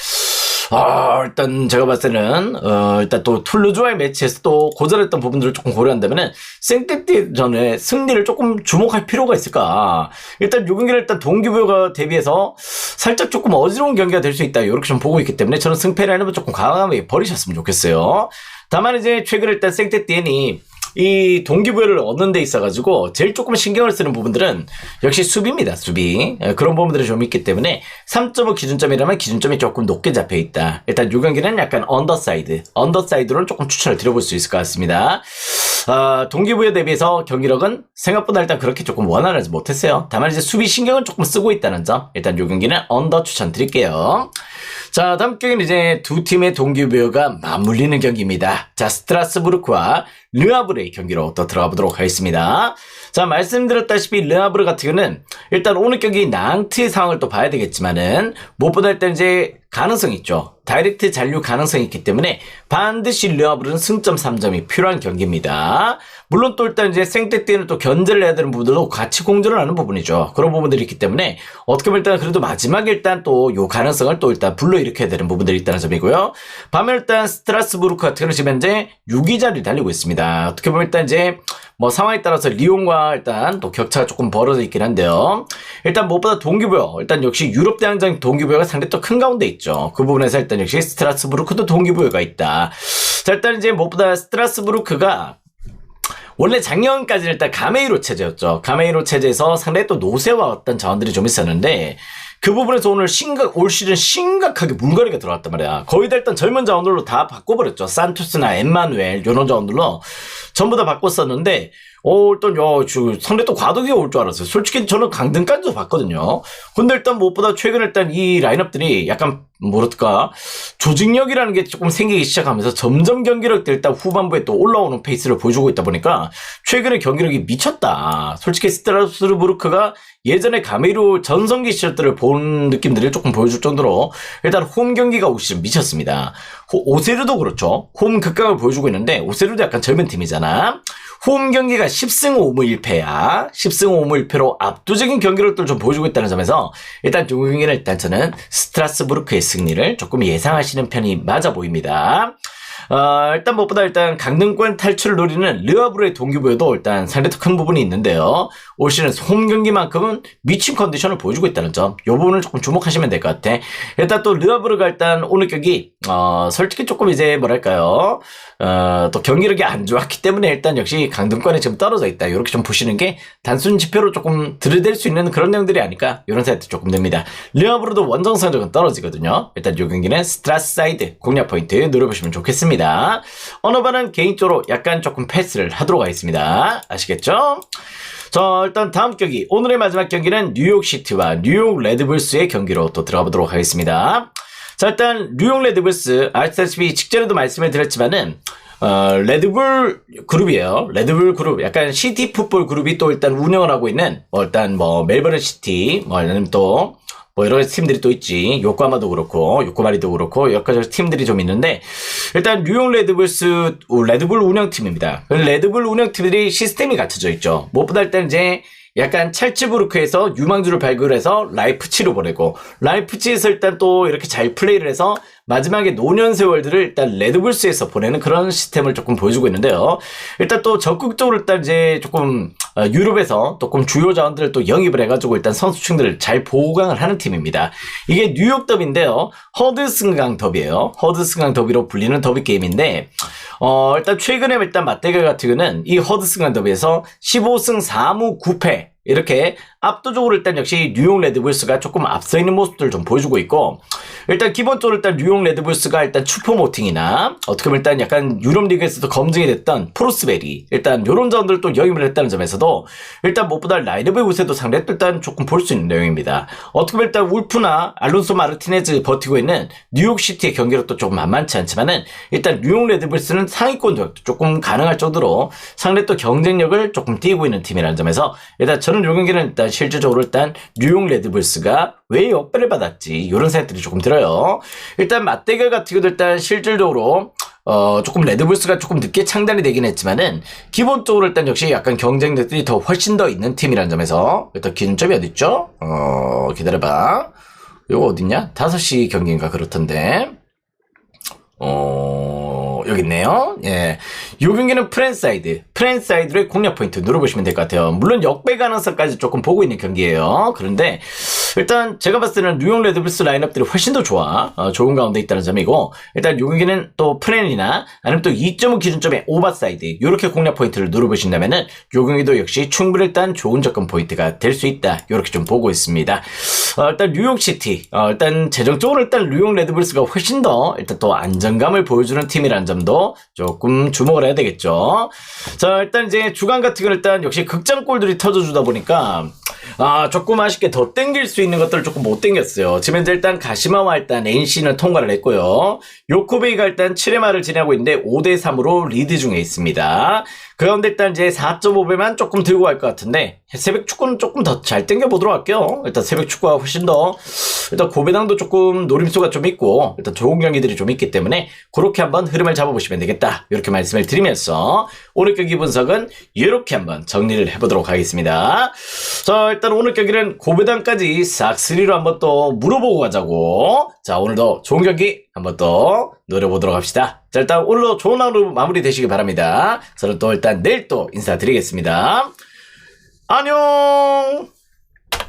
일단 제가 봤을 때는 일단 또 툴루즈와의 매치에서 또 고전했던 부분들을 조금 고려한다면은 생떼띠전의 승리를 조금 주목할 필요가 있을까. 일단 요 경기를 일단 동기부여가 대비해서 살짝 조금 어지러운 경기가 될 수 있다 이렇게 좀 보고 있기 때문에 저는 승패 라인업을 조금 과감하게 버리셨으면 좋겠어요. 다만 이제 최근에 일단 생떼띠엔이 이 동기부여를 얻는 데 있어가지고 제일 조금 신경을 쓰는 부분들은 역시 수비입니다. 수비. 그런 부분들이 좀 있기 때문에 3.5 기준점이라면 기준점이 조금 높게 잡혀있다. 일단 요 경기는 약간 언더사이드로는 조금 추천을 드려볼 수 있을 것 같습니다. 동기부여 대비해서 경기력은 생각보다 일단 그렇게 조금 원활하지 못했어요. 다만 이제 수비 신경을 조금 쓰고 있다는 점 일단 요 경기는 언더 추천드릴게요. 자, 다음 경기는 이제 두 팀의 동기부여가 맞물리는 경기입니다. 자, 스트라스부르크와 르하브르의 경기로 또 들어가 보도록 하겠습니다. 자, 말씀드렸다시피 르하브르 같은 경우는 일단 오늘 경기 낭트의 상황을 또 봐야 되겠지만은 무엇보다 일단 이제 가능성이 있죠. 다이렉트 잔류 가능성이 있기 때문에 반드시 르하브르는 승점 3점이 필요한 경기입니다. 물론 또 일단 이제 생떼띠에는 또 견제를 해야 되는 부분들도 같이 공존을 하는 부분이죠. 그런 부분들이 있기 때문에 어떻게 보면 일단 그래도 마지막에 일단 또 요 가능성을 또 일단 불러일으켜야 되는 부분들이 있다는 점이고요. 반면 일단 스트라스부르크 같은 경우는 지금 현재 6위 자리를 달리고 있습니다. 어떻게 보면 일단 이제 뭐 상황에 따라서 리옹과 일단 또 격차가 조금 벌어져 있긴 한데요. 일단 무엇보다 동기부여, 일단 역시 유럽 대항전 동기부여가 상당히 또 큰 가운데 있죠. 그 부분에서 일단 역시 스트라스부르크도 동기부여가 있다. 자, 일단 이제 무엇보다 스트라스부르크가 원래 작년까지는 일단 가메이로 체제였죠. 가메이로 체제에서 상당히 또 노세와 어떤 자원들이 좀 있었는데 그 부분에서 올 시즌 심각하게 물갈이가 들어왔단 말이야. 거의 다 일단 젊은 자원들로 다 바꿔버렸죠. 산토스나 엠마누엘 이런 자원들로 전부 다 바꿨었는데 일단 상대 또 과도기가 올 줄 알았어요. 솔직히 저는 강등까지도 봤거든요. 근데 일단 무엇보다 최근 일단 이 라인업들이 약간 뭐랄까 조직력이라는 게 조금 생기기 시작하면서 점점 경기력들 일단 후반부에 또 올라오는 페이스를 보여주고 있다 보니까 최근에 경기력이 미쳤다. 솔직히 스트라스부르크가 예전에 가메이로 전성기 시절들을 본 느낌들을 조금 보여줄 정도로 일단 홈 경기가 오시면 미쳤습니다. 오세르도 그렇죠. 홈 극강을 보여주고 있는데 오세르도 약간 젊은 팀이잖아. 홈 경기가 10승 5무 1패야. 10승 5무 1패로 압도적인 경기력들을 좀 보여주고 있다는 점에서 일단 이 경기는 일단 저는 스트라스부르크의 승리를 조금 예상하시는 편이 맞아 보입니다. 일단 무엇보다 일단 강등권 탈출을 노리는 르하브르의 동기부여도 일단 상당히 큰 부분이 있는데요. 올 시즌 홈 경기만큼은 미친 컨디션을 보여주고 있다는 점, 이 부분을 조금 주목하시면 될 것 같아. 일단 또 르하브르가 일단 오늘 경기 솔직히 조금 이제 뭐랄까요, 또 경기력이 안 좋았기 때문에 일단 역시 강등권에 지금 떨어져 있다. 이렇게 좀 보시는 게 단순 지표로 조금 들이댈 수 있는 그런 내용들이 아닐까, 이런 생각도 조금 듭니다. 르하브르도 원정 성적은 떨어지거든요. 일단 이 경기는 스트라스 사이드 공략 포인트 노려보시면 좋겠습니다. 어느 반은 개인적으로 약간 조금 패스를 하도록 하겠습니다. 아시겠죠? 자, 일단 다음 경기, 오늘의 마지막 경기는 뉴욕시티와 뉴욕 레드불스의 경기로 또 들어가 보도록 하겠습니다. 자, 일단 뉴욕 레드불스 아시다시피 직전에도 말씀을 드렸지만은 레드불 그룹이에요. 레드불 그룹, 약간 시티 풋볼 그룹이 또 일단 운영을 하고 있는 일단 멜버른 시티, 아니면 또 여러 가지 팀들이 또 있지. 요코하마도 그렇고, 요코마리도 그렇고, 여러 가지 팀들이 좀 있는데, 일단 뉴욕 레드불 운영팀입니다. 레드불 운영팀들이 시스템이 갖춰져 있죠. 무엇보다 일단 이제 약간 찰츠부르크에서 유망주를 발굴해서 라이프치로 보내고, 라이프치에서 일단 또 이렇게 잘 플레이를 해서 마지막에 노년세월들을 일단 레드불스에서 보내는 그런 시스템을 조금 보여주고 있는데요. 일단 또 적극적으로 일단 이제 조금 유럽에서 조금 주요 자원들을 또 영입을 해가지고 일단 선수층들을 잘 보강을 하는 팀입니다. 이게 뉴욕 더비인데요. 허드슨강 더비예요. 허드슨강 더비로 불리는 더비 게임인데 일단 최근에 일단 맞대결 같은 경우는 이 허드슨강 더비에서 15승 4무 9패 이렇게 압도적으로 일단 역시 뉴욕 레드불스가 조금 앞서 있는 모습들을 좀 보여주고 있고, 일단 기본적으로 일단 뉴욕 레드불스가 일단 슈퍼모팅이나 어떻게 보면 일단 약간 유럽 리그에서도 검증이 됐던 프로스베리, 일단 요런 자원들을 또 영입을 했다는 점에서도 일단 무엇보다 라인업의 우세도 상당히 또 일단 조금 볼 수 있는 내용입니다. 어떻게 보면 일단 울프나 알론소 마르티네즈 버티고 있는 뉴욕시티의 경기력도 조금 만만치 않지만은 일단 뉴욕 레드불스는 상위권 조약도 조금 가능할 정도로 상당히 또 경쟁력을 조금 띄고 있는 팀이라는 점에서 일단 저는 요 경기는 일단 실질적으로 일단 뉴욕 레드불스가 왜 역배를 받았지 이런 생각들이 조금 들어요. 일단 맞대결 같은 경우도 일단 실질적으로 조금 레드불스가 조금 늦게 창단이 되긴 했지만은 기본적으로 일단 역시 약간 경쟁력들이 더 훨씬 더 있는 팀이라는 점에서 일단 기준점이 어딨죠? 기다려봐. 요거 어딨냐? 5시 경기인가 그렇던데. 여기 있네요. 예. 요 경기는 프랜사이드의 공략 포인트 눌러보시면 될 것 같아요. 물론 역배 가능성까지 조금 보고 있는 경기예요. 그런데 일단 제가 봤을 때는 뉴욕 레드불스 라인업들이 훨씬 더 좋은 가운데 있다는 점이고, 일단 요 경기는 또 프랜이나 아니면 또 2.5 기준점의 오버사이드 요렇게 공략 포인트를 눌러보신다면은 요 경기도 역시 충분히 일단 좋은 접근 포인트가 될 수 있다. 요렇게 좀 보고 있습니다. 일단 뉴욕시티, 일단 재정적으로 일단 뉴욕 레드불스가 훨씬 더 일단 또 안정감을 보여주는 팀이라는 점도 조금 주목을 해야 되겠죠. 자, 일단 이제 주간 같은 경우는 일단 역시 극장골들이 터져주다 보니까 조금 아쉽게 더 땡길 수 있는 것들을 조금 못 땡겼어요. 지금 현재 일단 가시마와 일단 NC는 통과를 했고요. 요코베이가 일단 7회말을 진행하고 있는데 5대3으로 리드 중에 있습니다. 그 가운데 일단 이제 4.5배만 조금 들고 갈 것 같은데, 새벽 축구는 조금 더 잘 땡겨보도록 할게요. 일단 새벽 축구가 훨씬 더, 일단 고배당도 조금 노림수가 좀 있고, 일단 좋은 경기들이 좀 있기 때문에, 그렇게 한번 흐름을 잡아보시면 되겠다. 이렇게 말씀을 드리면서, 오늘 경기 분석은 이렇게 한번 정리를 해보도록 하겠습니다. 자, 일단 오늘 경기는 고배당까지 싹 3로 한번 또 물어보고 가자고. 자, 오늘도 좋은 경기 한번 또 노려보도록 합시다. 자, 일단 오늘도 좋은 하루 마무리 되시기 바랍니다. 저는 또 일단 내일 또 인사드리겠습니다. 안녕!